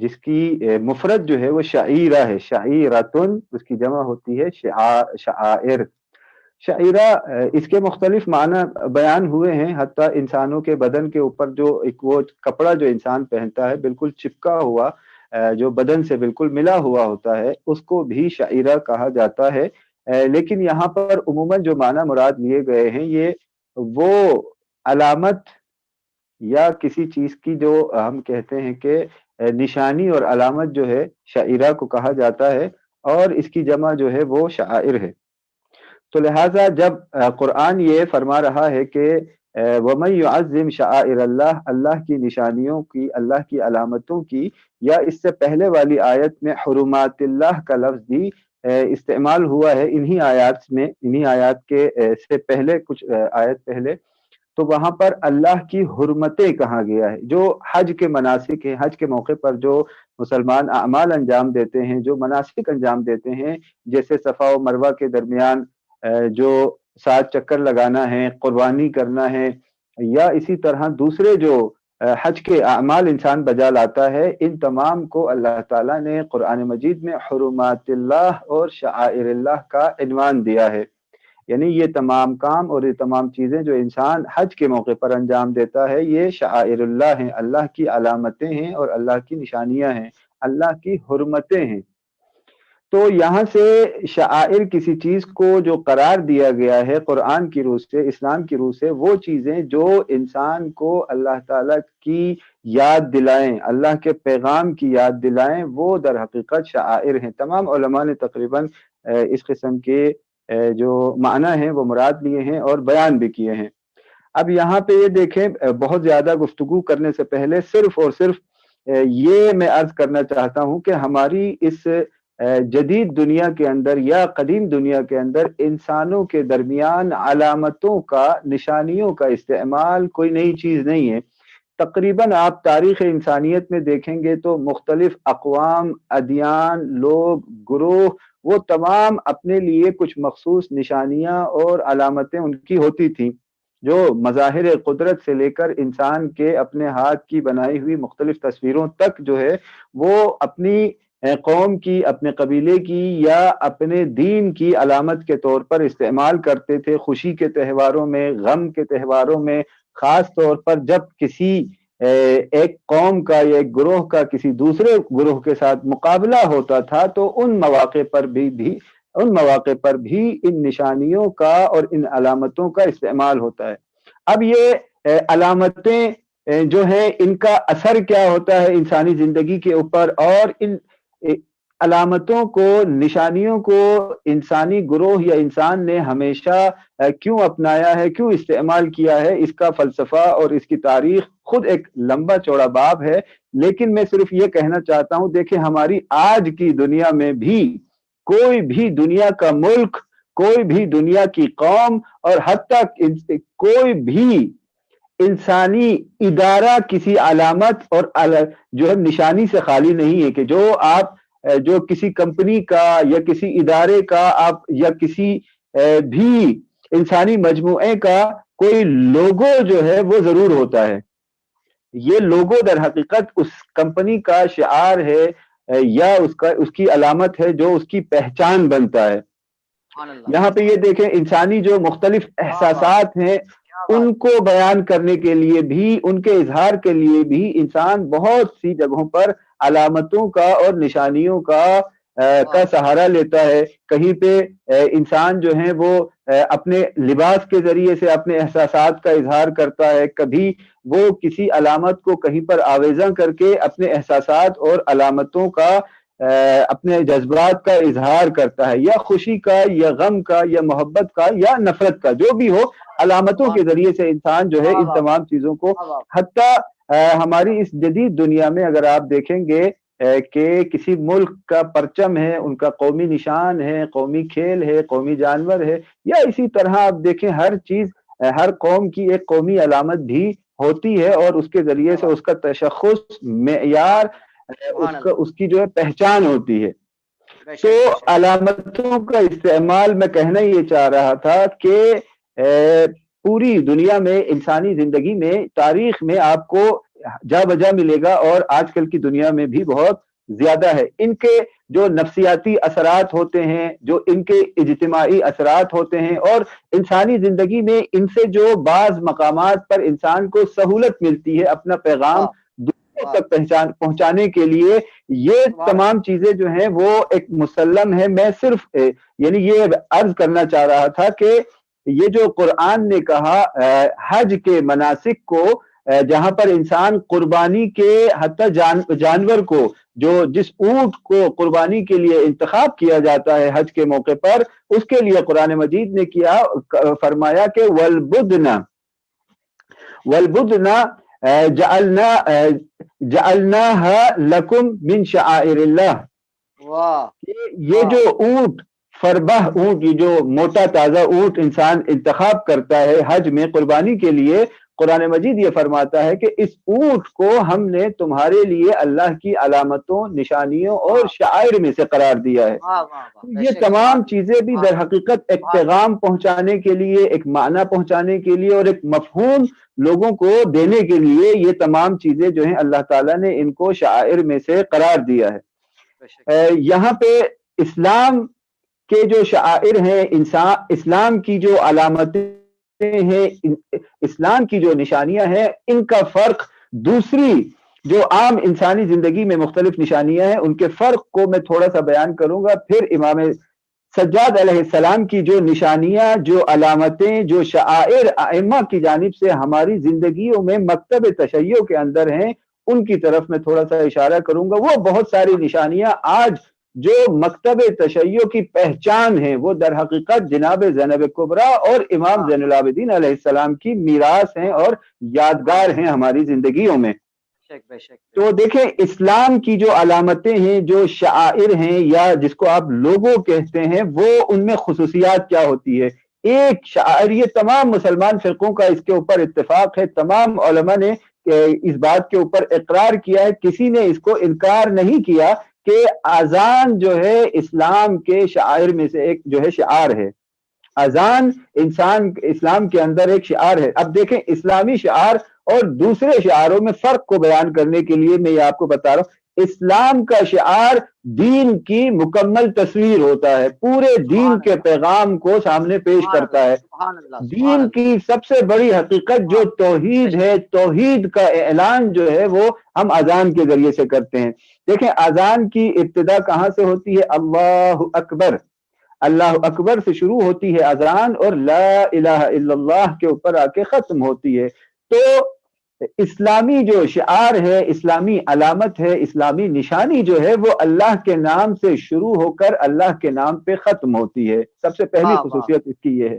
جس کی مفرد جو ہے وہ شعیرہ ہے، شعیرتن، اس کی جمع ہوتی ہے شعائر۔ شعیرہ اس کے مختلف معنی بیان ہوئے ہیں، حتیٰ انسانوں کے بدن کے اوپر جو ایک وہ کپڑا جو انسان پہنتا ہے بالکل چپکا ہوا، جو بدن سے بالکل ملا ہوا ہوتا ہے، اس کو بھی شعیرہ کہا جاتا ہے۔ لیکن یہاں پر عموماً جو معنی مراد لیے گئے ہیں یہ وہ علامت یا کسی چیز کی جو ہم کہتے ہیں کہ نشانی اور علامت جو ہے شعیرہ کو کہا جاتا ہے، اور اس کی جمع جو ہے وہ شعائر ہے۔ تو لہٰذا جب قرآن یہ فرما رہا ہے کہ وَمَن يُعَظِّمْ شَعَائِرَ اللَّهِ، اللہ کی نشانیوں کی، اللہ کی علامتوں کی، یا اس سے پہلے والی آیت میں حرمات اللہ کا لفظ بھی استعمال ہوا ہے انہی آیات میں، انہی آیات کے سے پہلے کچھ آیت پہلے، تو وہاں پر اللہ کی حرمتیں کہا گیا ہے۔ جو حج کے مناسک ہیں، حج کے موقع پر جو مسلمان اعمال انجام دیتے ہیں، جو مناسک انجام دیتے ہیں، جیسے صفا و مروہ کے درمیان جو 7 چکر لگانا ہے، قربانی کرنا ہے، یا اسی طرح دوسرے جو حج کے اعمال انسان بجا لاتا ہے، ان تمام کو اللہ تعالیٰ نے قرآن مجید میں حرمات اللہ اور شعائر اللہ کا عنوان دیا ہے۔ یعنی یہ تمام کام اور یہ تمام چیزیں جو انسان حج کے موقع پر انجام دیتا ہے، یہ شعائر اللہ ہیں، اللہ کی علامتیں ہیں اور اللہ کی نشانیاں ہیں، اللہ کی حرمتیں ہیں۔ تو یہاں سے شعائر کسی چیز کو جو قرار دیا گیا ہے قرآن کی روح سے، اسلام کی روح سے، وہ چیزیں جو انسان کو اللہ تعالیٰ کی یاد دلائیں، اللہ کے پیغام کی یاد دلائیں، وہ در حقیقت شعائر ہیں۔ تمام علماء نے تقریباً اس قسم کے جو معنی ہیں وہ مراد لیے ہیں اور بیان بھی کیے ہیں۔ اب یہاں پہ یہ دیکھیں، بہت زیادہ گفتگو کرنے سے پہلے صرف اور صرف یہ میں عرض کرنا چاہتا ہوں کہ ہماری اس جدید دنیا کے اندر یا قدیم دنیا کے اندر انسانوں کے درمیان علامتوں کا، نشانیوں کا استعمال کوئی نئی چیز نہیں ہے۔ تقریباً آپ تاریخ انسانیت میں دیکھیں گے تو مختلف اقوام، ادیان، لوگ، گروہ، وہ تمام اپنے لیے کچھ مخصوص نشانیاں اور علامتیں ان کی ہوتی تھیں، جو مظاہر قدرت سے لے کر انسان کے اپنے ہاتھ کی بنائی ہوئی مختلف تصویروں تک جو ہے وہ اپنی قوم کی، اپنے قبیلے کی یا اپنے دین کی علامت کے طور پر استعمال کرتے تھے۔ خوشی کے تہواروں میں، غم کے تہواروں میں، خاص طور پر جب کسی ایک قوم کا یا ایک گروہ کا کسی دوسرے گروہ کے ساتھ مقابلہ ہوتا تھا تو ان مواقع پر بھی ان نشانیوں کا اور ان علامتوں کا استعمال ہوتا ہے۔ اب یہ علامتیں جو ہیں ان کا اثر کیا ہوتا ہے انسانی زندگی کے اوپر، اور ان علامتوں کو، نشانیوں کو انسانی گروہ یا انسان نے ہمیشہ کیوں اپنایا ہے، کیوں استعمال کیا ہے، اس کا فلسفہ اور اس کی تاریخ خود ایک لمبا چوڑا باب ہے۔ لیکن میں صرف یہ کہنا چاہتا ہوں، دیکھیں ہماری آج کی دنیا میں بھی کوئی بھی دنیا کا ملک، کوئی بھی دنیا کی قوم، اور حتیٰ کوئی بھی انسانی ادارہ کسی علامت اور جو ہے نشانی سے خالی نہیں ہے، کہ جو کسی کمپنی کا یا کسی ادارے کا آپ یا کسی بھی انسانی مجموعے کا کوئی لوگو جو ہے وہ ضرور ہوتا ہے۔ یہ لوگو در حقیقت اس کمپنی کا شعار ہے یا اس کی علامت ہے جو اس کی پہچان بنتا ہے۔ یہاں پہ یہ دیکھیں انسانی جو مختلف احساسات ہیں ان کو بیان کرنے کے لیے بھی، ان کے اظہار کے لیے بھی انسان بہت سی جگہوں پر علامتوں کا اور نشانیوں کا سہارا لیتا ہے۔ کہیں پہ انسان جو ہیں وہ اپنے لباس کے ذریعے سے اپنے احساسات کا اظہار کرتا ہے، کبھی وہ کسی علامت کو کہیں پر آویزاں کر کے اپنے احساسات اور علامتوں کا، اپنے جذبات کا اظہار کرتا ہے، یا خوشی کا یا غم کا یا محبت کا یا نفرت کا، جو بھی ہو، علامتوں کے ذریعے سے انسان جو ہے ان تمام چیزوں کو، حتیٰ ہماری اس جدید دنیا میں اگر آپ دیکھیں گے کہ کسی ملک کا پرچم ہے، ان کا قومی نشان ہے، قومی کھیل ہے، قومی جانور ہے، یا اسی طرح آپ دیکھیں ہر چیز، ہر قوم کی ایک قومی علامت بھی ہوتی ہے، اور اس کے ذریعے سے اس کا تشخص، معیار، اس کی جو ہے پہچان ہوتی ہے۔ تو علامتوں کا استعمال میں کہنا یہ چاہ رہا تھا کہ پوری دنیا میں، انسانی زندگی میں، تاریخ میں آپ کو جا بجا ملے گا اور آج کل کی دنیا میں بھی بہت زیادہ ہے۔ ان کے جو نفسیاتی اثرات ہوتے ہیں، جو ان کے اجتماعی اثرات ہوتے ہیں، اور انسانی زندگی میں ان سے جو بعض مقامات پر انسان کو سہولت ملتی ہے اپنا پیغام دوسروں تک پہنچانے کے لیے، یہ تمام چیزیں جو ہیں وہ ایک مسلم ہے۔ میں صرف یعنی یہ عرض کرنا چاہ رہا تھا کہ یہ جو قرآن نے کہا حج کے مناسک کو، جہاں پر انسان قربانی کے حتی جانور کو، جو جس اونٹ کو قربانی کے لیے انتخاب کیا جاتا ہے حج کے موقع پر، اس کے لیے قرآن مجید نے فرمایا کہ وَالْبُدْنَ جَعَلْنَاهَا لَكُمْ مِنْ شَعَائِرِ اللَّهِ۔ یہ جو اونٹ، فربہ اونٹ، یہ جو موٹا تازہ اونٹ انسان انتخاب کرتا ہے حج میں قربانی کے لیے، قرآن مجید یہ فرماتا ہے کہ اس اونٹ کو ہم نے تمہارے لیے اللہ کی علامتوں، نشانیوں اور شعائر میں سے قرار دیا ہے۔ یہ تمام چیزیں بھی در حقیقت ایک پیغام پہنچانے کے لیے، ایک معنی پہنچانے کے لیے اور ایک مفہوم لوگوں کو دینے کے لیے، یہ تمام چیزیں جو ہیں اللہ تعالیٰ نے ان کو شعائر میں سے قرار دیا ہے۔ یہاں پہ اسلام کے جو شعائر ہیں، اسلام کی جو علامتیں ہیں، اسلام کی جو نشانیاں ہیں، ان کا فرق دوسری جو عام انسانی زندگی میں مختلف نشانیاں ہیں ان کے فرق کو میں تھوڑا سا بیان کروں گا، پھر امام سجاد علیہ السلام کی جو نشانیاں، جو علامتیں، جو شعائر ائمہ کی جانب سے ہماری زندگیوں میں مکتب تشیع کے اندر ہیں، ان کی طرف میں تھوڑا سا اشارہ کروں گا۔ وہ بہت ساری نشانیاں آج جو مکتب تشیع کی پہچان ہیں، وہ در حقیقت جناب زینب کبریٰ اور امام زین العابدین علیہ السلام کی میراث ہیں اور یادگار ہیں ہماری زندگیوں میں۔ تو دیکھیں، اسلام کی جو علامتیں ہیں، جو شعائر ہیں، یا جس کو آپ لوگو کہتے ہیں، وہ ان میں خصوصیات کیا ہوتی ہے؟ ایک شعائر، یہ تمام مسلمان فرقوں کا اس کے اوپر اتفاق ہے، تمام علماء نے اس بات کے اوپر اقرار کیا ہے، کسی نے اس کو انکار نہیں کیا کہ اذان جو ہے اسلام کے شعائر میں سے ایک جو ہے شعار ہے۔ اذان اسلام کے اندر ایک شعار ہے۔ اب دیکھیں، اسلامی شعار اور دوسرے شعاروں میں فرق کو بیان کرنے کے لیے میں یہ آپ کو بتا رہا ہوں، اسلام کا شعار دین کی مکمل تصویر ہوتا ہے، پورے دین کے پیغام کو سامنے پیش کرتا ہے۔ دین کی سب سے بڑی حقیقت جو توحید ہے، توحید کا اعلان جو ہے وہ ہم اذان کے ذریعے سے کرتے ہیں۔ دیکھیں، اذان کی ابتدا کہاں سے ہوتی ہے؟ اللہ اکبر، اللہ اکبر سے شروع ہوتی ہے اذان، اور لا الہ الا اللہ کے اوپر آ کے ختم ہوتی ہے۔ تو اسلامی جو شعار ہے، اسلامی علامت ہے، اسلامی نشانی جو ہے وہ اللہ کے نام سے شروع ہو کر اللہ کے نام پہ ختم ہوتی ہے۔ سب سے پہلی خصوصیت اس کی یہ ہے،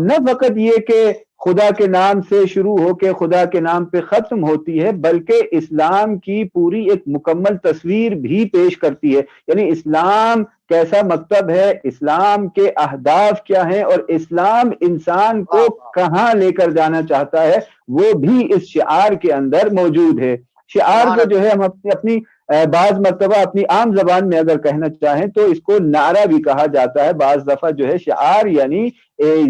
نہ فقط یہ کہ خدا کے نام سے شروع ہو کے خدا کے نام پہ ختم ہوتی ہے، بلکہ اسلام کی پوری ایک مکمل تصویر بھی پیش کرتی ہے، یعنی اسلام کیسا مکتب ہے، اسلام کے اہداف کیا ہیں، اور اسلام انسان کو کہاں لے کر جانا چاہتا ہے، وہ بھی اس شعار کے اندر موجود ہے۔ شعار کو جو ہے ہم اپنی بعض مرتبہ اپنی عام زبان میں اگر کہنا چاہیں تو اس کو نعرہ بھی کہا جاتا ہے، بعض دفعہ جو ہے شعار یعنی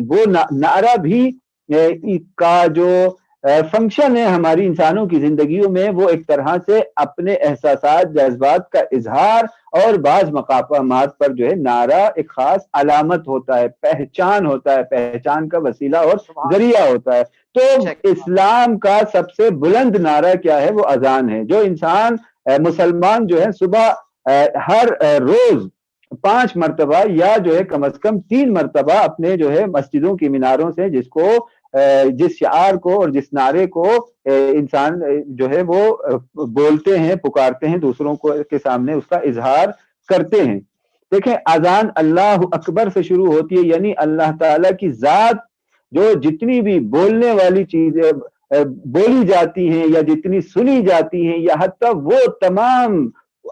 وہ نعرہ بھی کا جو فنکشن ہے ہماری انسانوں کی زندگیوں میں، وہ ایک طرح سے اپنے احساسات، جذبات کا اظہار، اور بعض مقامات پر جو ہے نعرہ ایک خاص علامت ہوتا ہے، پہچان ہوتا ہے، پہچان کا وسیلہ اور ذریعہ ہوتا ہے۔ تو اسلام کا سب سے بلند نعرہ کیا ہے؟ وہ اذان ہے، جو انسان مسلمان جو ہے صبح ہر روز 5 مرتبہ یا جو ہے کم از کم 3 مرتبہ اپنے جو ہے مسجدوں کی میناروں سے جس شعار کو اور جس نعرے کو انسان جو ہے وہ بولتے ہیں، پکارتے ہیں، دوسروں کو کے سامنے اس کا اظہار کرتے ہیں۔ دیکھیں، اذان اللہ اکبر سے شروع ہوتی ہے، یعنی اللہ تعالیٰ کی ذات جو جتنی بھی بولنے والی چیزیں بولی جاتی ہیں یا جتنی سنی جاتی ہیں، یا حتیٰ وہ تمام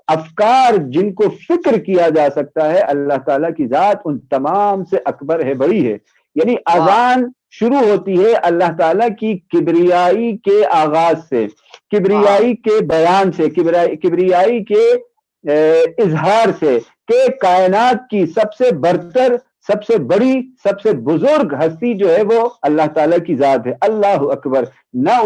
افکار جن کو فکر کیا جا سکتا ہے، اللہ تعالیٰ کی ذات ان تمام سے اکبر ہے، بڑی ہے۔ یعنی اذان شروع ہوتی ہے اللہ تعالیٰ کی کبریائی کے آغاز سے، کبریائی کے بیان سے، کبریائی کے اظہار سے، کہ کائنات کی سب سے برتر، سب سے بڑی، سب سے بزرگ ہستی جو ہے وہ اللہ تعالیٰ کی ذات ہے۔ اللہ اکبر، نہ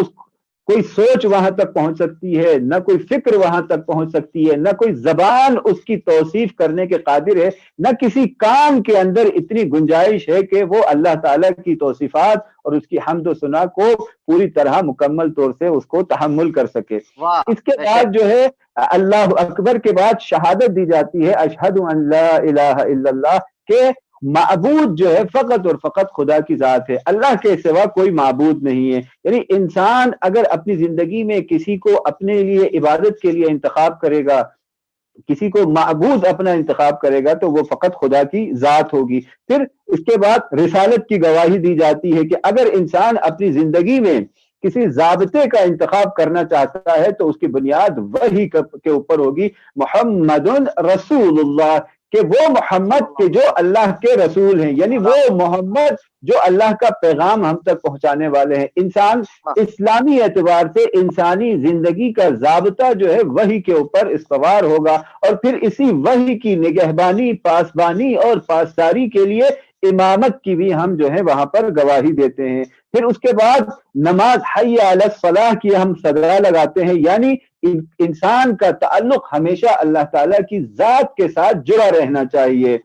کوئی سوچ وہاں تک پہنچ سکتی ہے، نہ کوئی فکر وہاں تک پہنچ سکتی ہے، نہ کوئی زبان اس کی توصیف کرنے کے قادر ہے، نہ کسی کام کے اندر اتنی گنجائش ہے کہ وہ اللہ تعالیٰ کی توصیفات اور اس کی حمد و ثنا کو پوری طرح مکمل طور سے اس کو تحمل کر سکے۔ اس کے بعد جو ہے اللہ اکبر کے بعد شہادت دی جاتی ہے، اشہد ان لا الہ الا اللہ، کہ معبود جو ہے فقط اور فقط خدا کی ذات ہے، اللہ کے سوا کوئی معبود نہیں ہے۔ یعنی انسان اگر اپنی زندگی میں کسی کو اپنے لیے عبادت کے لیے انتخاب کرے گا، کسی کو معبود اپنا انتخاب کرے گا، تو وہ فقط خدا کی ذات ہوگی۔ پھر اس کے بعد رسالت کی گواہی دی جاتی ہے کہ اگر انسان اپنی زندگی میں کسی ضابطے کا انتخاب کرنا چاہتا ہے تو اس کی بنیاد وحی کے اوپر ہوگی، محمد رسول اللہ، کہ وہ محمد کے جو اللہ کے رسول ہیں، یعنی وہ محمد جو اللہ کا پیغام ہم تک پہنچانے والے ہیں۔ انسان اسلامی اعتبار سے انسانی زندگی کا ضابطہ جو ہے وحی کے اوپر استوار ہوگا، اور پھر اسی وحی کی نگہبانی، پاسبانی اور پاسداری کے لیے امامت کی بھی ہم جو ہے وہاں پر گواہی دیتے ہیں۔ پھر اس کے بعد نماز حی علی الصلاح کی ہم صدا لگاتے ہیں، یعنی انسان کا تعلق ہمیشہ اللہ تعالیٰ کی ذات کے ساتھ جڑا رہنا چاہیے۔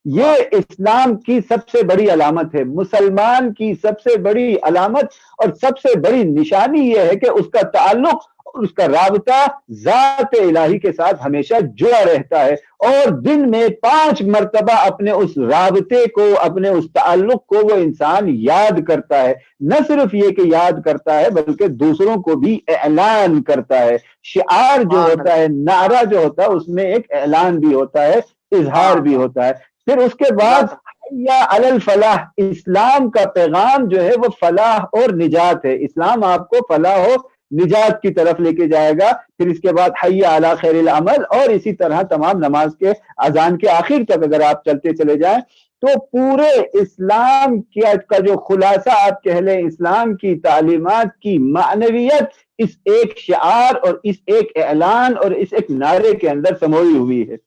یہ اسلام کی سب سے بڑی علامت ہے، مسلمان کی سب سے بڑی علامت اور سب سے بڑی نشانی یہ ہے کہ اس کا تعلق اور اس کا رابطہ ذات الہی کے ساتھ ہمیشہ جڑا رہتا ہے، اور دن میں 5 مرتبہ اپنے اس رابطے کو، اپنے اس تعلق کو وہ انسان یاد کرتا ہے۔ نہ صرف یہ کہ یاد کرتا ہے بلکہ دوسروں کو بھی اعلان کرتا ہے۔ شعار جو ہوتا ہے، نعرہ جو ہوتا ہے، اس میں ایک اعلان بھی ہوتا ہے، اظہار بھی ہوتا ہے۔ پھر اس کے بعد حی علی الفلاح، اسلام کا پیغام جو ہے وہ فلاح اور نجات ہے۔ اسلام آپ کو فلاح و نجات کی طرف لے کے جائے گا۔ پھر اس کے بعد حی علی خیر العمل، اور اسی طرح تمام نماز کے اذان کے آخر تک اگر آپ چلتے چلے جائیں تو پورے اسلام کا جو خلاصہ آپ کہہ لیں، اسلام کی تعلیمات کی معنویت اس ایک شعار اور اس ایک اعلان اور اس ایک نعرے کے اندر سموئی ہوئی ہے۔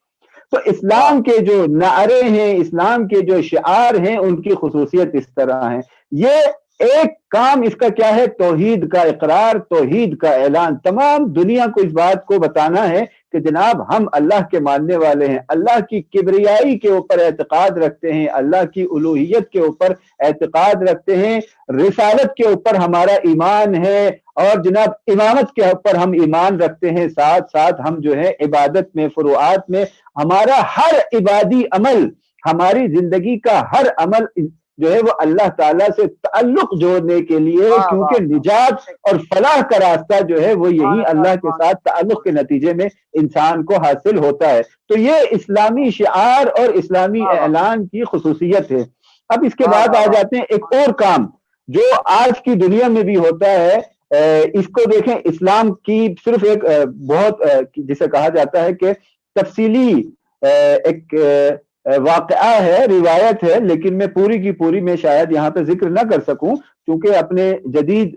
تو اسلام کے جو نعرے ہیں، اسلام کے جو شعار ہیں، ان کی خصوصیت اس طرح ہے۔ یہ ایک کام اس کا کیا ہے؟ توحید کا اقرار، توحید کا اعلان، تمام دنیا کو اس بات کو بتانا ہے کہ جناب ہم اللہ کے ماننے والے ہیں، اللہ کی کبریائی کے اوپر اعتقاد رکھتے ہیں، اللہ کی الوہیت کے اوپر اعتقاد رکھتے ہیں، رسالت کے اوپر ہمارا ایمان ہے، اور جناب امامت کے اوپر ہم ایمان رکھتے ہیں۔ ساتھ ساتھ ہم جو ہے عبادت میں، فروعات میں، ہمارا ہر عبادی عمل، ہماری زندگی کا ہر عمل جو ہے وہ اللہ تعالیٰ سے تعلق جوڑنے کے لیے، کیونکہ نجات اور فلاح کا راستہ جو ہے وہ یہی اللہ کے ساتھ تعلق کے نتیجے میں انسان کو حاصل ہوتا ہے۔ تو یہ اسلامی شعار اور اسلامی اعلان کی خصوصیت ہے۔ اب اس کے بعد آ جاتے ہیں ایک اور کام جو آج کی دنیا میں بھی ہوتا ہے۔ اس کو دیکھیں، اسلام کی صرف ایک بہت جسے کہا جاتا ہے کہ تفصیلی ایک واقعہ ہے، روایت ہے، لیکن میں پوری کی پوری میں شاید یہاں پہ ذکر نہ کر سکوں، کیونکہ اپنے جدید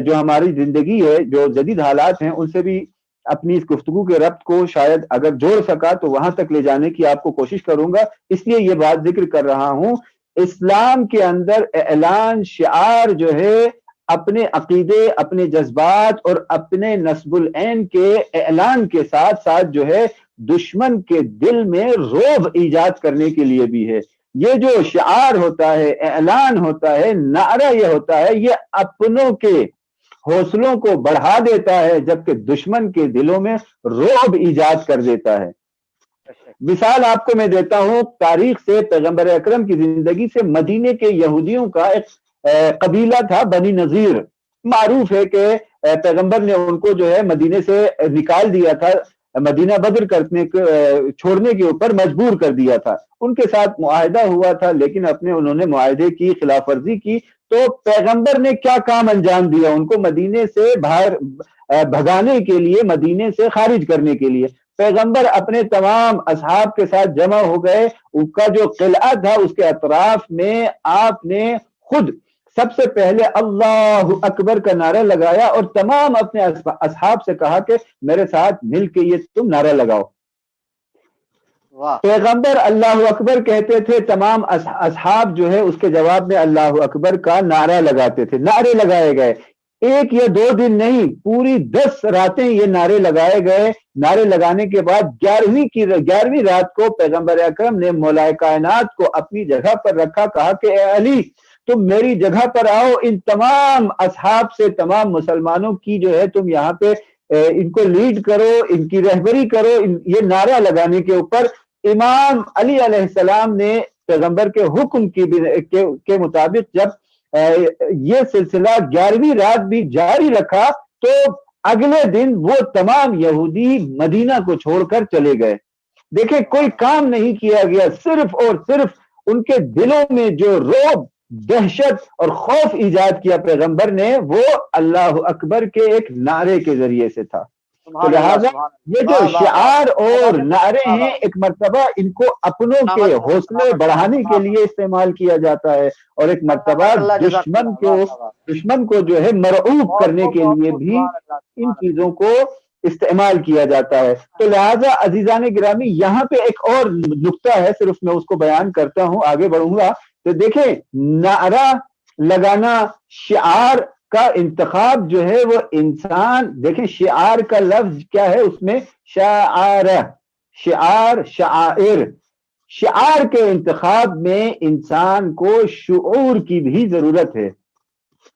جو ہماری زندگی ہے، جو جدید حالات ہیں، ان سے بھی اپنی اس گفتگو کے ربط کو شاید اگر جوڑ سکا تو وہاں تک لے جانے کی آپ کو کوشش کروں گا، اس لیے یہ بات ذکر کر رہا ہوں۔ اسلام کے اندر اعلان، شعار جو ہے اپنے عقیدے، اپنے جذبات اور اپنے نصب العین کے اعلان کے ساتھ ساتھ جو ہے دشمن کے دل میں رعب ایجاد کرنے کے لیے بھی ہے۔ یہ جو شعار ہوتا ہے، اعلان ہوتا ہے، نعرہ یہ ہوتا ہے، یہ اپنوں کے حوصلوں کو بڑھا دیتا ہے، جبکہ دشمن کے دلوں میں رعب ایجاد کر دیتا ہے۔ مثال آپ کو میں دیتا ہوں تاریخ سے، پیغمبر اکرم کی زندگی سے۔ مدینے کے یہودیوں کا ایک قبیلہ تھا، بنی نذیر۔ معروف ہے کہ پیغمبر نے ان کو جو ہے مدینے سے نکال دیا تھا، مدینہ بدر کرنے چھوڑنے کے اوپر مجبور کر دیا تھا۔ ان کے ساتھ معاہدہ ہوا تھا، لیکن انہوں نے معاہدے کی خلاف ورزی کی، تو پیغمبر نے کیا کام انجام دیا؟ ان کو مدینے سے باہر بھگانے کے لیے، مدینے سے خارج کرنے کے لیے پیغمبر اپنے تمام اصحاب کے ساتھ جمع ہو گئے۔ ان کا جو قلعہ تھا اس کے اطراف میں آپ نے خود سب سے پہلے اللہ اکبر کا نعرہ لگایا اور تمام اپنے اصحاب سے کہا کہ میرے ساتھ مل کے یہ تم نعرہ لگاؤ۔ پیغمبر اللہ اکبر کہتے تھے، تمام اصحاب جو ہے اس کے جواب میں اللہ اکبر کا نعرہ لگاتے تھے۔ نعرے لگائے گئے، ایک یا دو دن نہیں، پوری 10 راتیں یہ نعرے لگائے گئے. نعرے لگانے کے بعد 11ویں رات کو پیغمبر اکرم نے مولا کائنات کو اپنی جگہ پر رکھا، کہا کہ اے علی تم میری جگہ پر آؤ، ان تمام اصحاب سے، تمام مسلمانوں کی جو ہے تم یہاں پہ ان کو لیڈ کرو، ان کی رہبری کرو. یہ نعرہ لگانے کے اوپر امام علی علیہ السلام نے پیغمبر کے حکم کے مطابق جب یہ سلسلہ 11ویں رات بھی جاری رکھا تو اگلے دن وہ تمام یہودی مدینہ کو چھوڑ کر چلے گئے. دیکھیں کوئی کام نہیں کیا گیا، صرف اور صرف ان کے دلوں میں جو رعب، دہشت اور خوف ایجاد کیا پیغمبر نے، وہ اللہ اکبر کے ایک نعرے کے ذریعے سے تھا. تو لہٰذا یہ جو شعار اور نعرے ہیں ایک مرتبہ ان کو اپنوں کے حوصلے بڑھانے کے لیے استعمال کیا جاتا ہے، اور ایک مرتبہ دشمن کو جو ہے مرعوب کرنے کے لیے بھی ان چیزوں کو استعمال کیا جاتا ہے. تو لہٰذا عزیزان گرامی یہاں پہ ایک اور نقطہ ہے، صرف میں اس کو بیان کرتا ہوں، آگے بڑھوں گا. تو دیکھیں نعرہ لگانا، شعار کا انتخاب جو ہے وہ انسان، دیکھیں شعار کا لفظ کیا ہے، اس میں شعار، شعار، شعائر. شعار کے انتخاب میں انسان کو شعور کی بھی ضرورت ہے.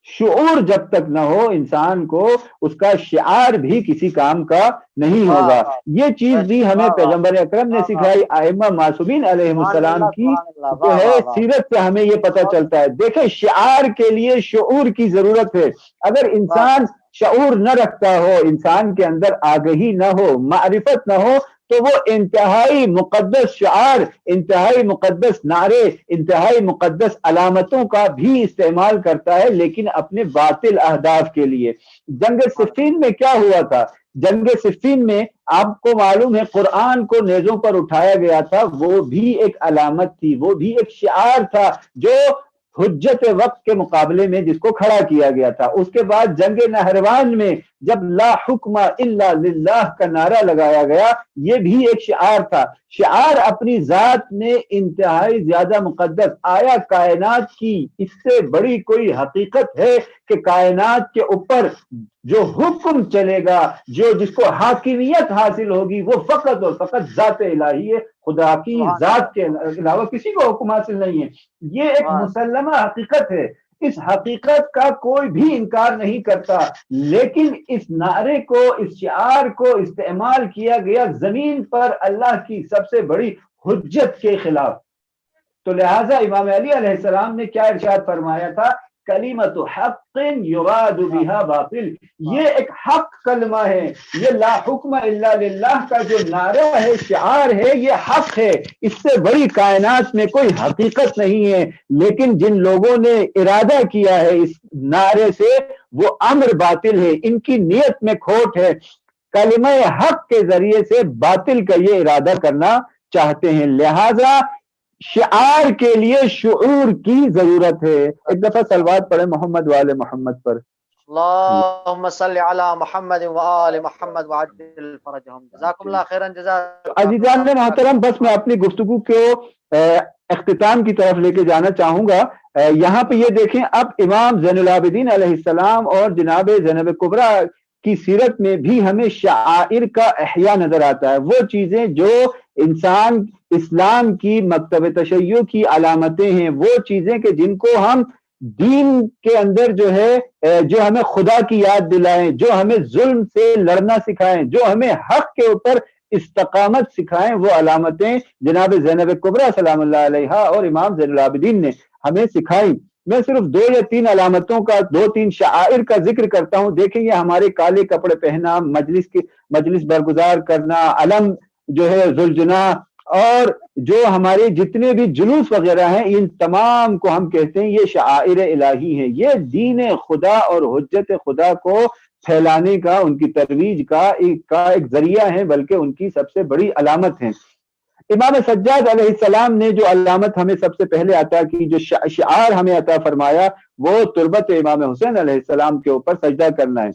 شعور جب تک نہ ہو انسان کو، اس کا شعار بھی کسی کام کا نہیں ہوگا. یہ چیز بھی ہمیں پیغمبر اکرم نے سکھائی، ائمہ معصومین علیہ السلام کی جو ہے سیرت سے ہمیں یہ پتہ چلتا ہے. دیکھیں شعار کے لیے شعور کی ضرورت ہے. اگر انسان شعور نہ رکھتا ہو، انسان کے اندر آگہی نہ ہو، معرفت نہ ہو، تو وہ انتہائی مقدس شعار، انتہائی مقدس نعرے، انتہائی مقدس علامتوں کا بھی استعمال کرتا ہے، لیکن اپنے باطل اہداف کے لیے. جنگ صفین میں کیا ہوا تھا؟ جنگ صفین میں آپ کو معلوم ہے قرآن کو نیزوں پر اٹھایا گیا تھا، وہ بھی ایک علامت تھی، وہ بھی ایک شعار تھا جو حجت وقت کے مقابلے میں جس کو کھڑا کیا گیا تھا. اس کے بعد جنگ نہروان میں جب لا حکم الا للہ کا نعرہ لگایا گیا، یہ بھی ایک شعار تھا. شعار اپنی ذات میں انتہائی زیادہ مقدس. آیا کائنات کی اس سے بڑی کوئی حقیقت ہے کہ کائنات کے اوپر جو حکم چلے گا، جو جس کو حاکمیت حاصل ہوگی، وہ فقط اور فقط ذات الہی ہے، خدا کی ذات کے علاوہ کسی کو حکم حاصل نہیں ہے. یہ ایک مسلمہ حقیقت ہے، اس حقیقت کا کوئی بھی انکار نہیں کرتا. لیکن اس نعرے کو، اس شعار کو استعمال کیا گیا زمین پر اللہ کی سب سے بڑی حجت کے خلاف. تو لہٰذا امام علی علیہ السلام نے کیا ارشاد فرمایا تھا؟ کلمۃ حق یراد بها باطل. یہ ایک حق کلمہ ہے، یہ لا حکم الا للہ کا جو نعرہ ہے، شعار ہے، یہ حق ہے. اس سے بڑی کائنات میں کوئی حقیقت نہیں ہے. لیکن جن لوگوں نے ارادہ کیا ہے اس نعرے سے، وہ امر باطل ہے، ان کی نیت میں کھوٹ ہے. کلمہ حق کے ذریعے سے باطل کا یہ ارادہ کرنا چاہتے ہیں. لہذا شعار کے لیے شعور کی ضرورت ہے. ایک دفعہ صلوات پڑھیں محمد وآل محمد پر. اللہم صلی علی محمد وآل محمد وعجل فرجہم. جزاکم اللہ خیرا. عزیزان محترم، بس میں اپنی گفتگو کو اختتام کی طرف لے کے جانا چاہوں گا. یہاں پہ یہ دیکھیں، اب امام زین العابدین علیہ السلام اور جناب زینب کبریٰ کی سیرت میں بھی ہمیں شعائر کا احیاء نظر آتا ہے. وہ چیزیں جو انسان اسلام کی مکتب تشیع کی علامتیں ہیں، وہ چیزیں کہ جن کو ہم دین کے اندر جو ہے، جو ہمیں خدا کی یاد دلائیں، جو ہمیں ظلم سے لڑنا سکھائیں، جو ہمیں حق کے اوپر استقامت سکھائیں، وہ علامتیں جناب زینب کبریٰ سلام اللہ علیہا اور امام زین العابدین نے ہمیں سکھائیں. میں صرف 2 یا 3 علامتوں کا، 2-3 شعائر کا ذکر کرتا ہوں. دیکھیں یہ ہمارے کالے کپڑے پہنا، مجلس برگزار کرنا، علم جو ہے ذوالجناح، اور جو ہمارے جتنے بھی جلوس وغیرہ ہیں، ان تمام کو ہم کہتے ہیں یہ شعائر الہی ہیں. یہ دین خدا اور حجت خدا کو پھیلانے کا، ان کی ترویج کا ایک ذریعہ ہے، بلکہ ان کی سب سے بڑی علامت ہے. امام سجاد علیہ السلام نے جو علامت ہمیں سب سے پہلے عطا کی، جو شعار ہمیں عطا فرمایا، وہ تربت امام حسین علیہ السلام کے اوپر سجدہ کرنا ہے.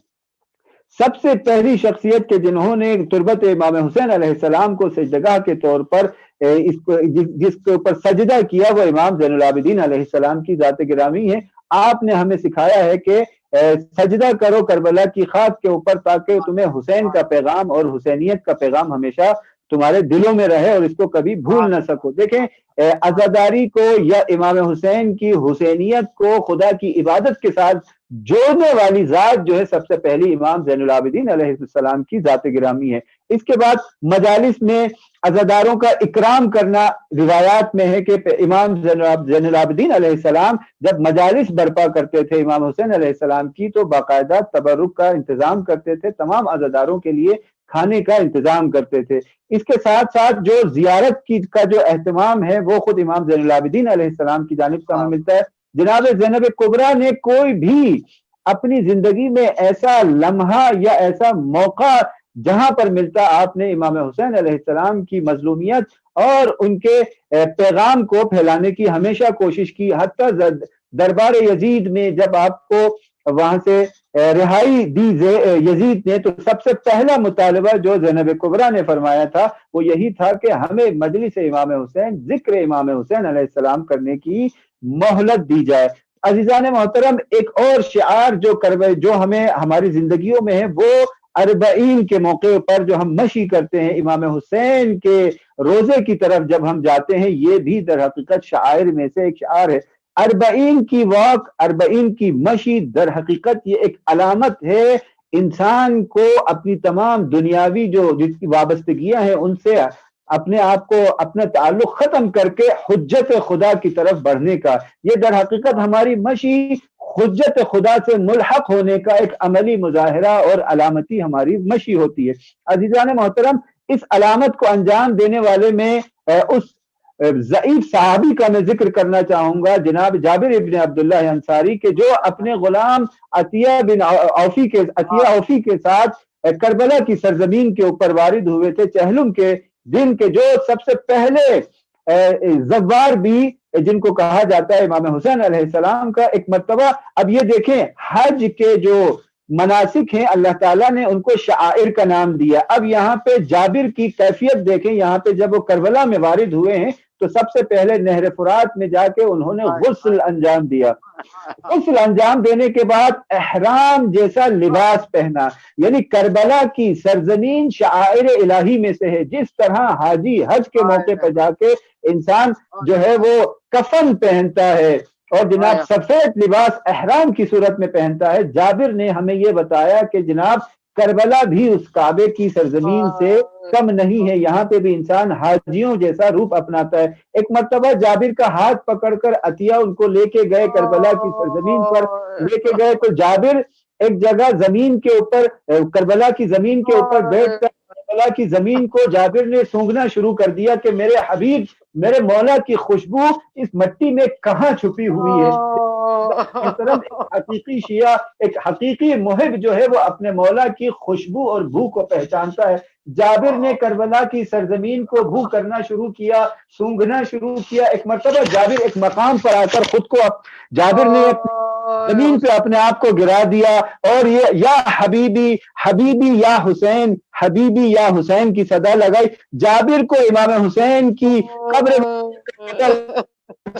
سب سے پہلی شخصیت کے جنہوں نے تربت امام حسین علیہ السلام کو سجدگاہ کے طور پر جس کے اوپر سجدہ کیا، وہ امام زین العابدین علیہ السلام کی ذات گرامی ہے. آپ نے ہمیں سکھایا ہے کہ سجدہ کرو کربلا کی خاک کے اوپر تاکہ تمہیں حسین کا پیغام اور حسینیت کا پیغام ہمیشہ تمہارے دلوں میں رہے اور اس کو کبھی بھول نہ سکو. دیکھیں عزاداری کو یا امام حسین کی حسینیت کو خدا کی عبادت کے ساتھ جوڑنے والی ذات جو ہے سب سے پہلی امام زین العابدین علیہ السلام کی ذات گرامی ہے. اس کے بعد مجالس میں عزاداروں کا اکرام کرنا روایات میں ہے کہ امام زین العابدین علیہ السلام جب مجالس برپا کرتے تھے امام حسین علیہ السلام کی تو باقاعدہ تبرک کا انتظام کرتے تھے، تمام عزاداروں کے لیے کھانے کا انتظام کرتے تھے. اس کے ساتھ ساتھ جو زیارت کی کا جو اہتمام ہے وہ خود امام زین العابدین علیہ السلام کی جانب سے ہمیں ملتا ہے. جناب زینب کبریٰ نے کوئی بھی اپنی زندگی میں ایسا لمحہ یا ایسا موقع جہاں پر ملتا آپ نے امام حسین علیہ السلام کی مظلومیت اور ان کے پیغام کو پھیلانے کی ہمیشہ کوشش کی. حتیٰ دربار یزید میں جب آپ کو وہاں سے رہائی دی یزید نے تو سب سے پہلا مطالبہ جو زینب کبریٰ نے فرمایا تھا وہ یہی تھا کہ ہمیں مجلس امام حسین ذکر امام حسین علیہ السلام کرنے کی مہلت دی جائے. عزیزان محترم، ایک اور شعار جو ہمیں ہماری زندگیوں میں ہے وہ اربعین کے موقع پر جو ہم مشی کرتے ہیں امام حسین کے روزے کی طرف جب ہم جاتے ہیں، یہ بھی در حقیقت شعائر میں سے ایک شعار ہے. اربعین کی واک، اربعین کی مشی در حقیقت یہ ایک علامت ہے انسان کو اپنی تمام دنیاوی جو جس کی وابستگیاں ہیں ان سے اپنے آپ کو اپنا تعلق ختم کر کے حجت خدا کی طرف بڑھنے کا. یہ در حقیقت ہماری مشی حجت خدا سے ملحق ہونے کا ایک عملی مظاہرہ اور علامتی ہماری مشی ہوتی ہے. عزیزان محترم، اس علامت کو انجام دینے والے میں اس ضعیف صحابی کا میں ذکر کرنا چاہوں گا، جناب جابر ابن عبداللہ انصاری کے، جو اپنے غلام عطیہ اوفی کے ساتھ کربلا کی سرزمین کے اوپر وارد ہوئے تھے چہلم کے دن کے، جو سب سے پہلے زوار بھی جن کو کہا جاتا ہے امام حسین علیہ السلام کا. ایک مرتبہ اب یہ دیکھیں حج کے جو مناسک ہیں اللہ تعالیٰ نے ان کو شعائر کا نام دیا. اب یہاں پہ جابر کی کیفیت دیکھیں، یہاں پہ جب وہ کربلا میں وارد ہوئے ہیں تو سب سے پہلے نہر فرات میں جا کے انہوں نے غسل انجام دیا. غسل انجام دینے کے بعد احرام جیسا لباس پہنا، یعنی کربلا کی سرزمین شعائر الہی میں سے ہے. جس طرح حاجی حج کے موقع پہ جا کے انسان جو ہے وہ کفن پہنتا ہے اور جناب سفید لباس احرام کی صورت میں پہنتا ہے، جابر نے ہمیں یہ بتایا کہ جناب کربلا بھی اس کعبے کی سرزمین سے کم نہیں ہے، یہاں پہ بھی انسان حاجیوں جیسا روپ اپناتا ہے. ایک مرتبہ جابر کا ہاتھ پکڑ کر عطیہ ان کو لے کے گئے کربلا کی سرزمین پر لے کے گئے تو جابر ایک جگہ زمین کے اوپر کربلا کی زمین کے اوپر بیٹھ کر کربلا کی زمین کو جابر نے سونگھنا شروع کر دیا کہ میرے حبیب، میرے مولا کی خوشبو اس مٹی میں کہاں چھپی ہوئی ہے. حقیقی شیعہ، ایک حقیقی محب جو ہے وہ اپنے مولا کی خوشبو اور بو کو پہچانتا ہے. جابر نے کربلا کی سرزمین کو بو کرنا شروع کیا، سونگھنا شروع کیا. ایک مرتبہ جابر ایک مقام پر آ کر خود کو جابر نے زمین پہ اپنے آپ کو گرا دیا اور یہ یا حبیبی حبیبی یا حسین، حبیبی یا حسین کی صدا لگائی. جابر کو امام حسین کی قبر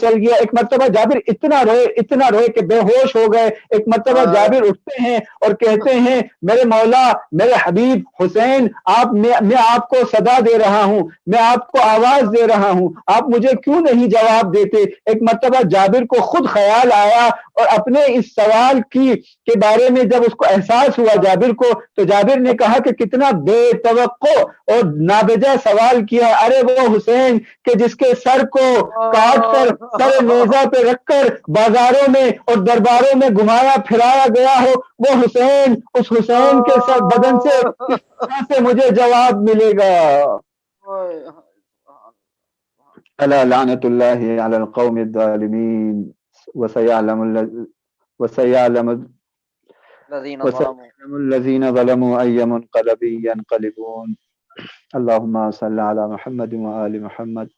چل گیا. ایک مرتبہ جابر اتنا روئے کہ بے ہوش ہو گئے. ایک مرتبہ جابر اٹھتے ہیں اور کہتے ہیں میرے مولا، میرے حبیب حسین، میں آپ کو صدا دے رہا ہوں، میں آپ کو آواز دے رہا ہوں، آپ مجھے کیوں نہیں جواب دیتے. ایک مرتبہ جابر کو خود خیال آیا اور اپنے اس سوال کے بارے میں جب اس کو احساس ہوا جابر کو، تو جابر نے کہا کہ کتنا بے توقع اور نابجا سوال کیا. ارے وہ حسین کہ جس کے سر کو کاٹ کر سر نیزہ پہ رکھ کر بازاروں میں اور درباروں میں گھمایا پھرایا گیا ہو، وہ حسین، اس حسین کے سر بدن سے کہاں سے مجھے جواب ملے گا. الا لعنت اللہ علی القوم الظالمین وسيعلم الذين ظلموا أي منقلب ينقلبون. اللهم صل على محمد وآل محمد.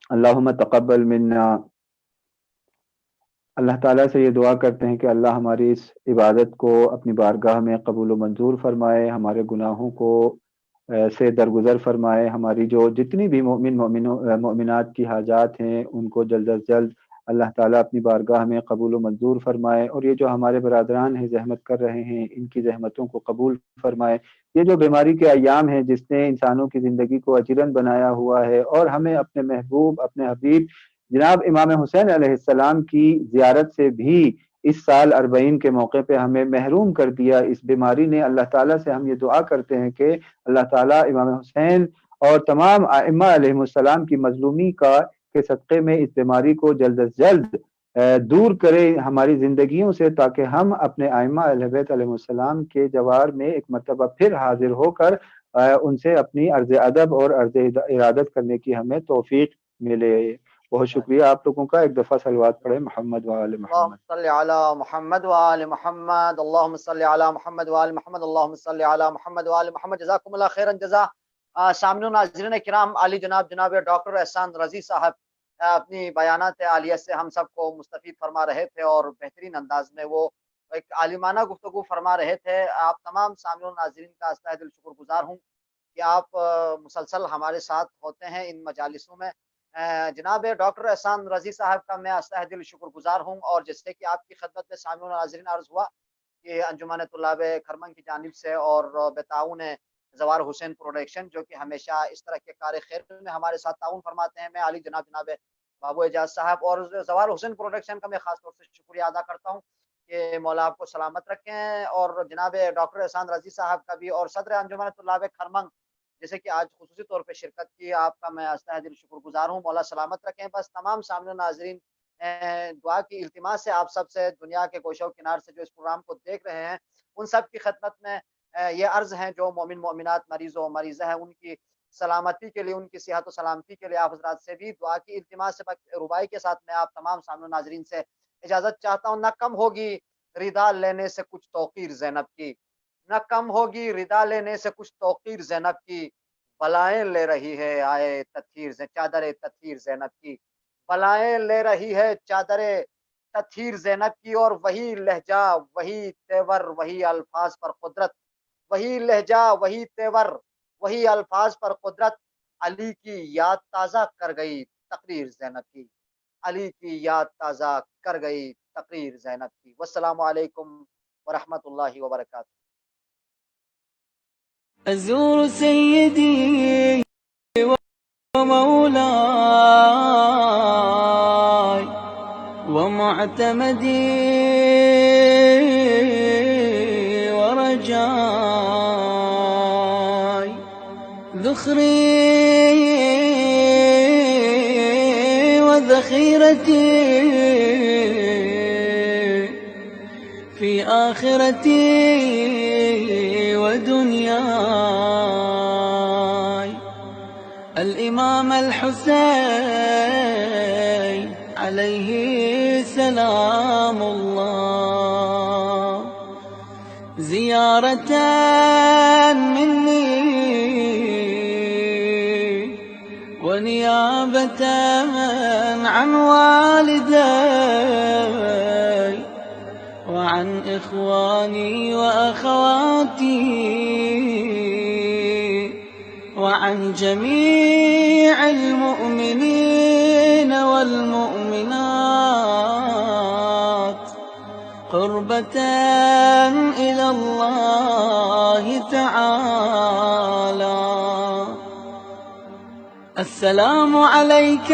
اللهم تقبل منا. اللہ تعالیٰ سے یہ دعا کرتے ہیں کہ اللہ ہماری اس عبادت کو اپنی بارگاہ میں قبول و منظور فرمائے، ہمارے گناہوں کو سے درگزر فرمائے، ہماری جو جتنی بھی مومنات کی حاجات ہیں ان کو جلد از جلد اللہ تعالیٰ اپنی بارگاہ میں قبول و منظور فرمائے، اور یہ جو ہمارے برادران ہیں زحمت کر رہے ہیں ان کی زحمتوں کو قبول فرمائے۔ یہ جو بیماری کے ایام ہیں جس نے انسانوں کی زندگی کو اجرن بنایا ہوا ہے، اور ہمیں اپنے محبوب اپنے حبیب جناب امام حسین علیہ السلام کی زیارت سے بھی اس سال 40 کے موقع پہ ہمیں محروم کر دیا اس بیماری نے، اللہ تعالیٰ سے ہم یہ دعا کرتے ہیں کہ اللہ تعالیٰ امام حسین اور تمام ائمہ علیہ السلام کی مظلومی کے صدقے میں اس بیماری کو جلد از جلد دور کرے ہماری زندگیوں سے، تاکہ ہم اپنے ائمہ اہل بیت علیہ السلام کے جوار میں ایک مرتبہ پھر حاضر ہو کر ان سے اپنی عرض ادب اور عرض ارادت کرنے کی ہمیں توفیق ملے۔ بہت شکریہ آپ لوگوں کا، ایک دفعہ صلوات پڑھیں محمد وآل محمد۔ اللهم صل على محمد وآل محمد، اللهم صل على محمد وآل محمد، اللهم صل على محمد وآل محمد۔ جزاکم اللہ خیرا جزا۔ سامعین و ناظرین کرام، عالی جناب ڈاکٹر احسان رضی صاحب اپنی بیانات عالیہ سے ہم سب کو مستفید فرما رہے تھے، اور بہترین انداز میں وہ ایک عالمانہ گفتگو فرما رہے تھے۔ آپ تمام سامعین و ناظرین کا تہ دل شکر گزار ہوں کہ آپ مسلسل ہمارے ساتھ ہوتے ہیں ان مجالسوں میں۔ جناب ڈاکٹر احسان رضی صاحب کا میں تہ دل شکر گزار ہوں، اور جس سے کہ آپ کی خدمت میں سامعین و ناظرین عرض ہوا کہ انجمن طلاب کھرمن کی جانب سے اور بتعاون زوار حسین پروڈکشن جو کہ ہمیشہ اس طرح کے کار خیر میں ہمارے ساتھ تعاون فرماتے ہیں، میں علی جناب بابو اعجاز صاحب اور زوار حسین پروڈکشن کا میں خاص طور سے شکریہ ادا کرتا ہوں کہ مولا آپ کو سلامت رکھیں، اور جناب ڈاکٹر احسان رضی صاحب کا بھی اور صدر انجمن طلاب کھرمن جیسے کہ آج خصوصی طور پہ شرکت کی، آپ کا میں تہ دل شکر گزار ہوں، مولا سلامت رکھیں۔ بس تمام سامنے ناظرین دعا کی التماس سے آپ سب سے دنیا کے گوشہ و کنار سے جو اس پروگرام کو دیکھ رہے ہیں ان سب کی خدمت میں یہ عرض ہیں، جو مومن مومنات مریض و مریضہ ہیں ان کی سلامتی کے لیے، ان کی صحت و سلامتی کے لیے آپ حضرات سے بھی دعا کی التماس سے ربائی کے ساتھ میں آپ تمام سامنے ناظرین سے اجازت چاہتا ہوں۔ نہ کم ہوگی ردا لینے سے کچھ توقیر زینب کی، نہ کم ہوگی ردا لینے سے کچھ توقیر زینب کی، بلائیں لے رہی ہے آئے تطہیر چادر تطہیر زینب کی، بلائیں لے رہی ہے چادر تطہیر زینب کی، اور وہی لہجہ وہی تیور وہی الفاظ پر قدرت، وہی لہجہ وہی تیور وہی الفاظ پر قدرت، علی کی یاد تازہ کر گئی تقریر زینب کی، علی کی یاد تازہ کر گئی تقریر زینب کی۔ والسلام علیکم ورحمۃ اللہ وبرکاتہ۔ أزور سيدي ومولاي ومعتمدي ورجاي، ذخري وذخيرتي في آخرتي ودنياي، الإمام الحسين عليه سلام الله، زيارة مني ونيابة عن والدي وعن إخواني وأخواتي وعن جميع المؤمنين والمؤمنات، قربة إلى الله تعالى. السلام عليك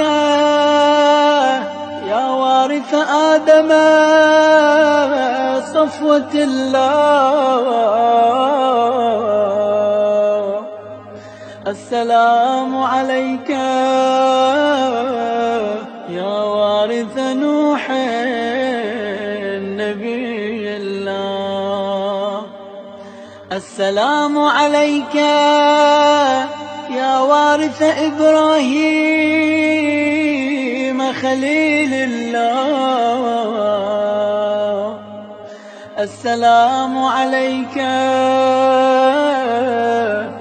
يا وارث آدم صفوة الله، السلام عليك يا وارث نوح نبي الله، السلام عليك يا وارث إبراهيم خليل الله، السلام عليك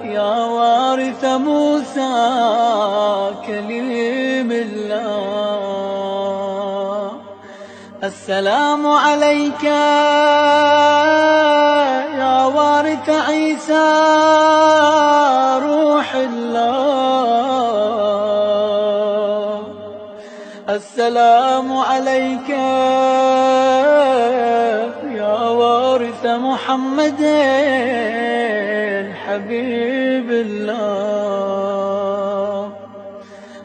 يا وارث موسى كليم الله، السلام عليك يا وارث عيسى روح الله، السلام عليك يا وارث محمد حبيب الله.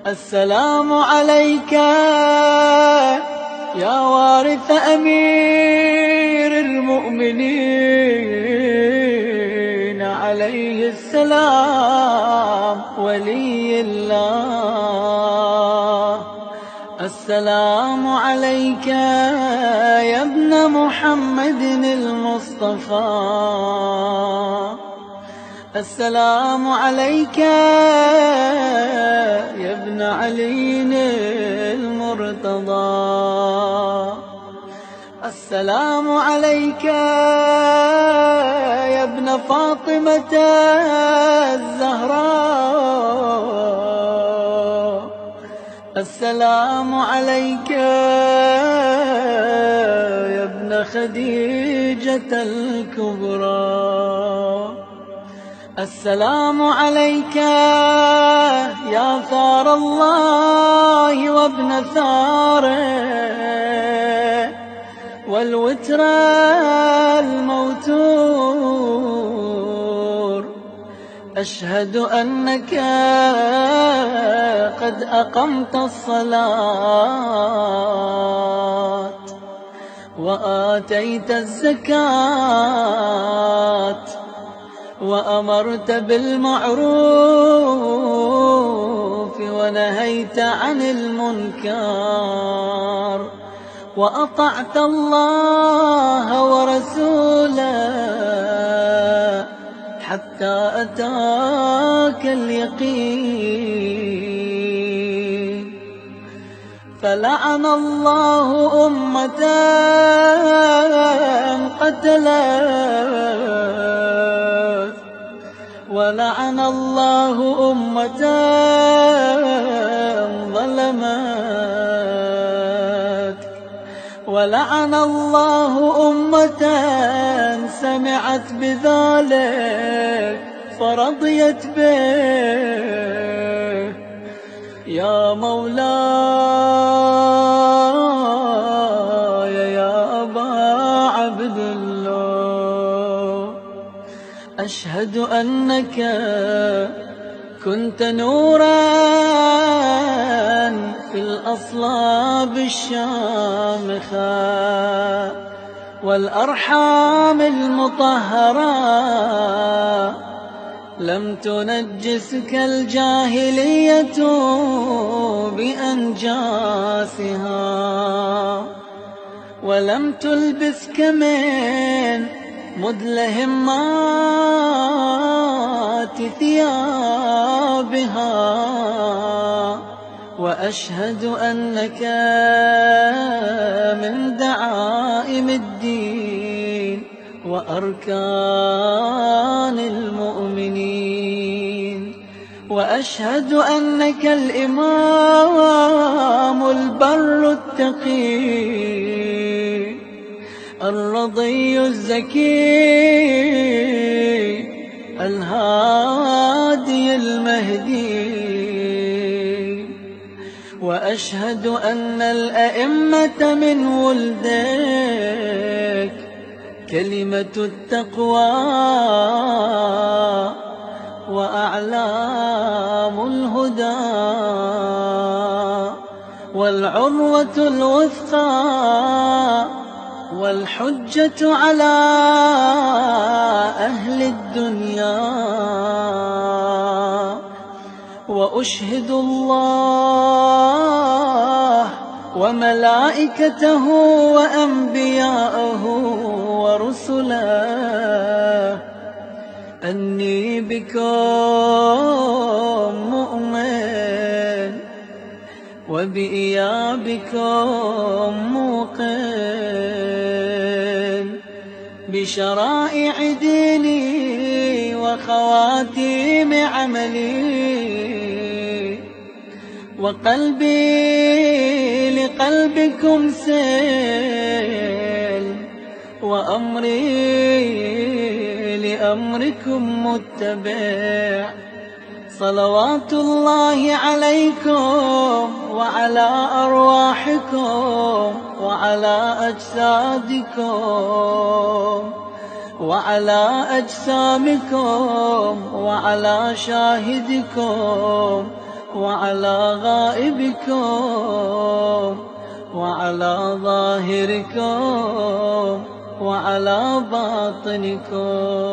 السلام عليك يا وارث أمير المؤمنين عليه السلام ولي الله. السلام عليك يا ابن محمد المصطفى. السلام عليك يا ابن علي المرتضى. السلام عليك يا ابن فاطمة الزهراء. السلام عليك يا ابن خديجة الكبرى. السلام عليك يا ثار الله وابن ثاره والوتر الموتور. أشهد أنك قد أقمت الصلاة وآتيت الزكاة وأمرت بالمعروف ونهيت عن المنكر وأطعت الله ورسوله حتى أتاك اليقين. فلعن الله أمة قتلت ولعن الله أمة ظلمت ولعن الله أمة سمعت بذلك فرضيت به. يا مولاي يا أبا عبد الله، أشهد أنك كنت نورا في الأصلاب الشامخة والأرحام المطهرة، لم تنجسك الجاهلية بأنجاسها ولم تلبسك من مدلهمات ثيابها. وأشهد أنك من دعائم الدين وأركان المؤمنين. وأشهد أنك الإمام البر التقي الرضي الزكي الهادي المهدي. وأشهد أن الأئمة من ولدك كلمة التقوى وأعلام الهدى والعروة الوثقى والحجة على أهل الدنيا. وأشهد الله وملائكته وأنبياءه ورسله أني بكم مؤمن وبإيابكم موقن بشرائع ديني وخواتيم عملي. وقلبي لقلبكم سيل وأمري لأمركم متبع. صلوات الله عليكم وعلى أرواحكم وعلى أجسادكم وعلى أجسامكم وعلى شاهدكم وعلى غائبكم وعلى ظاهركم وعلى باطنكم.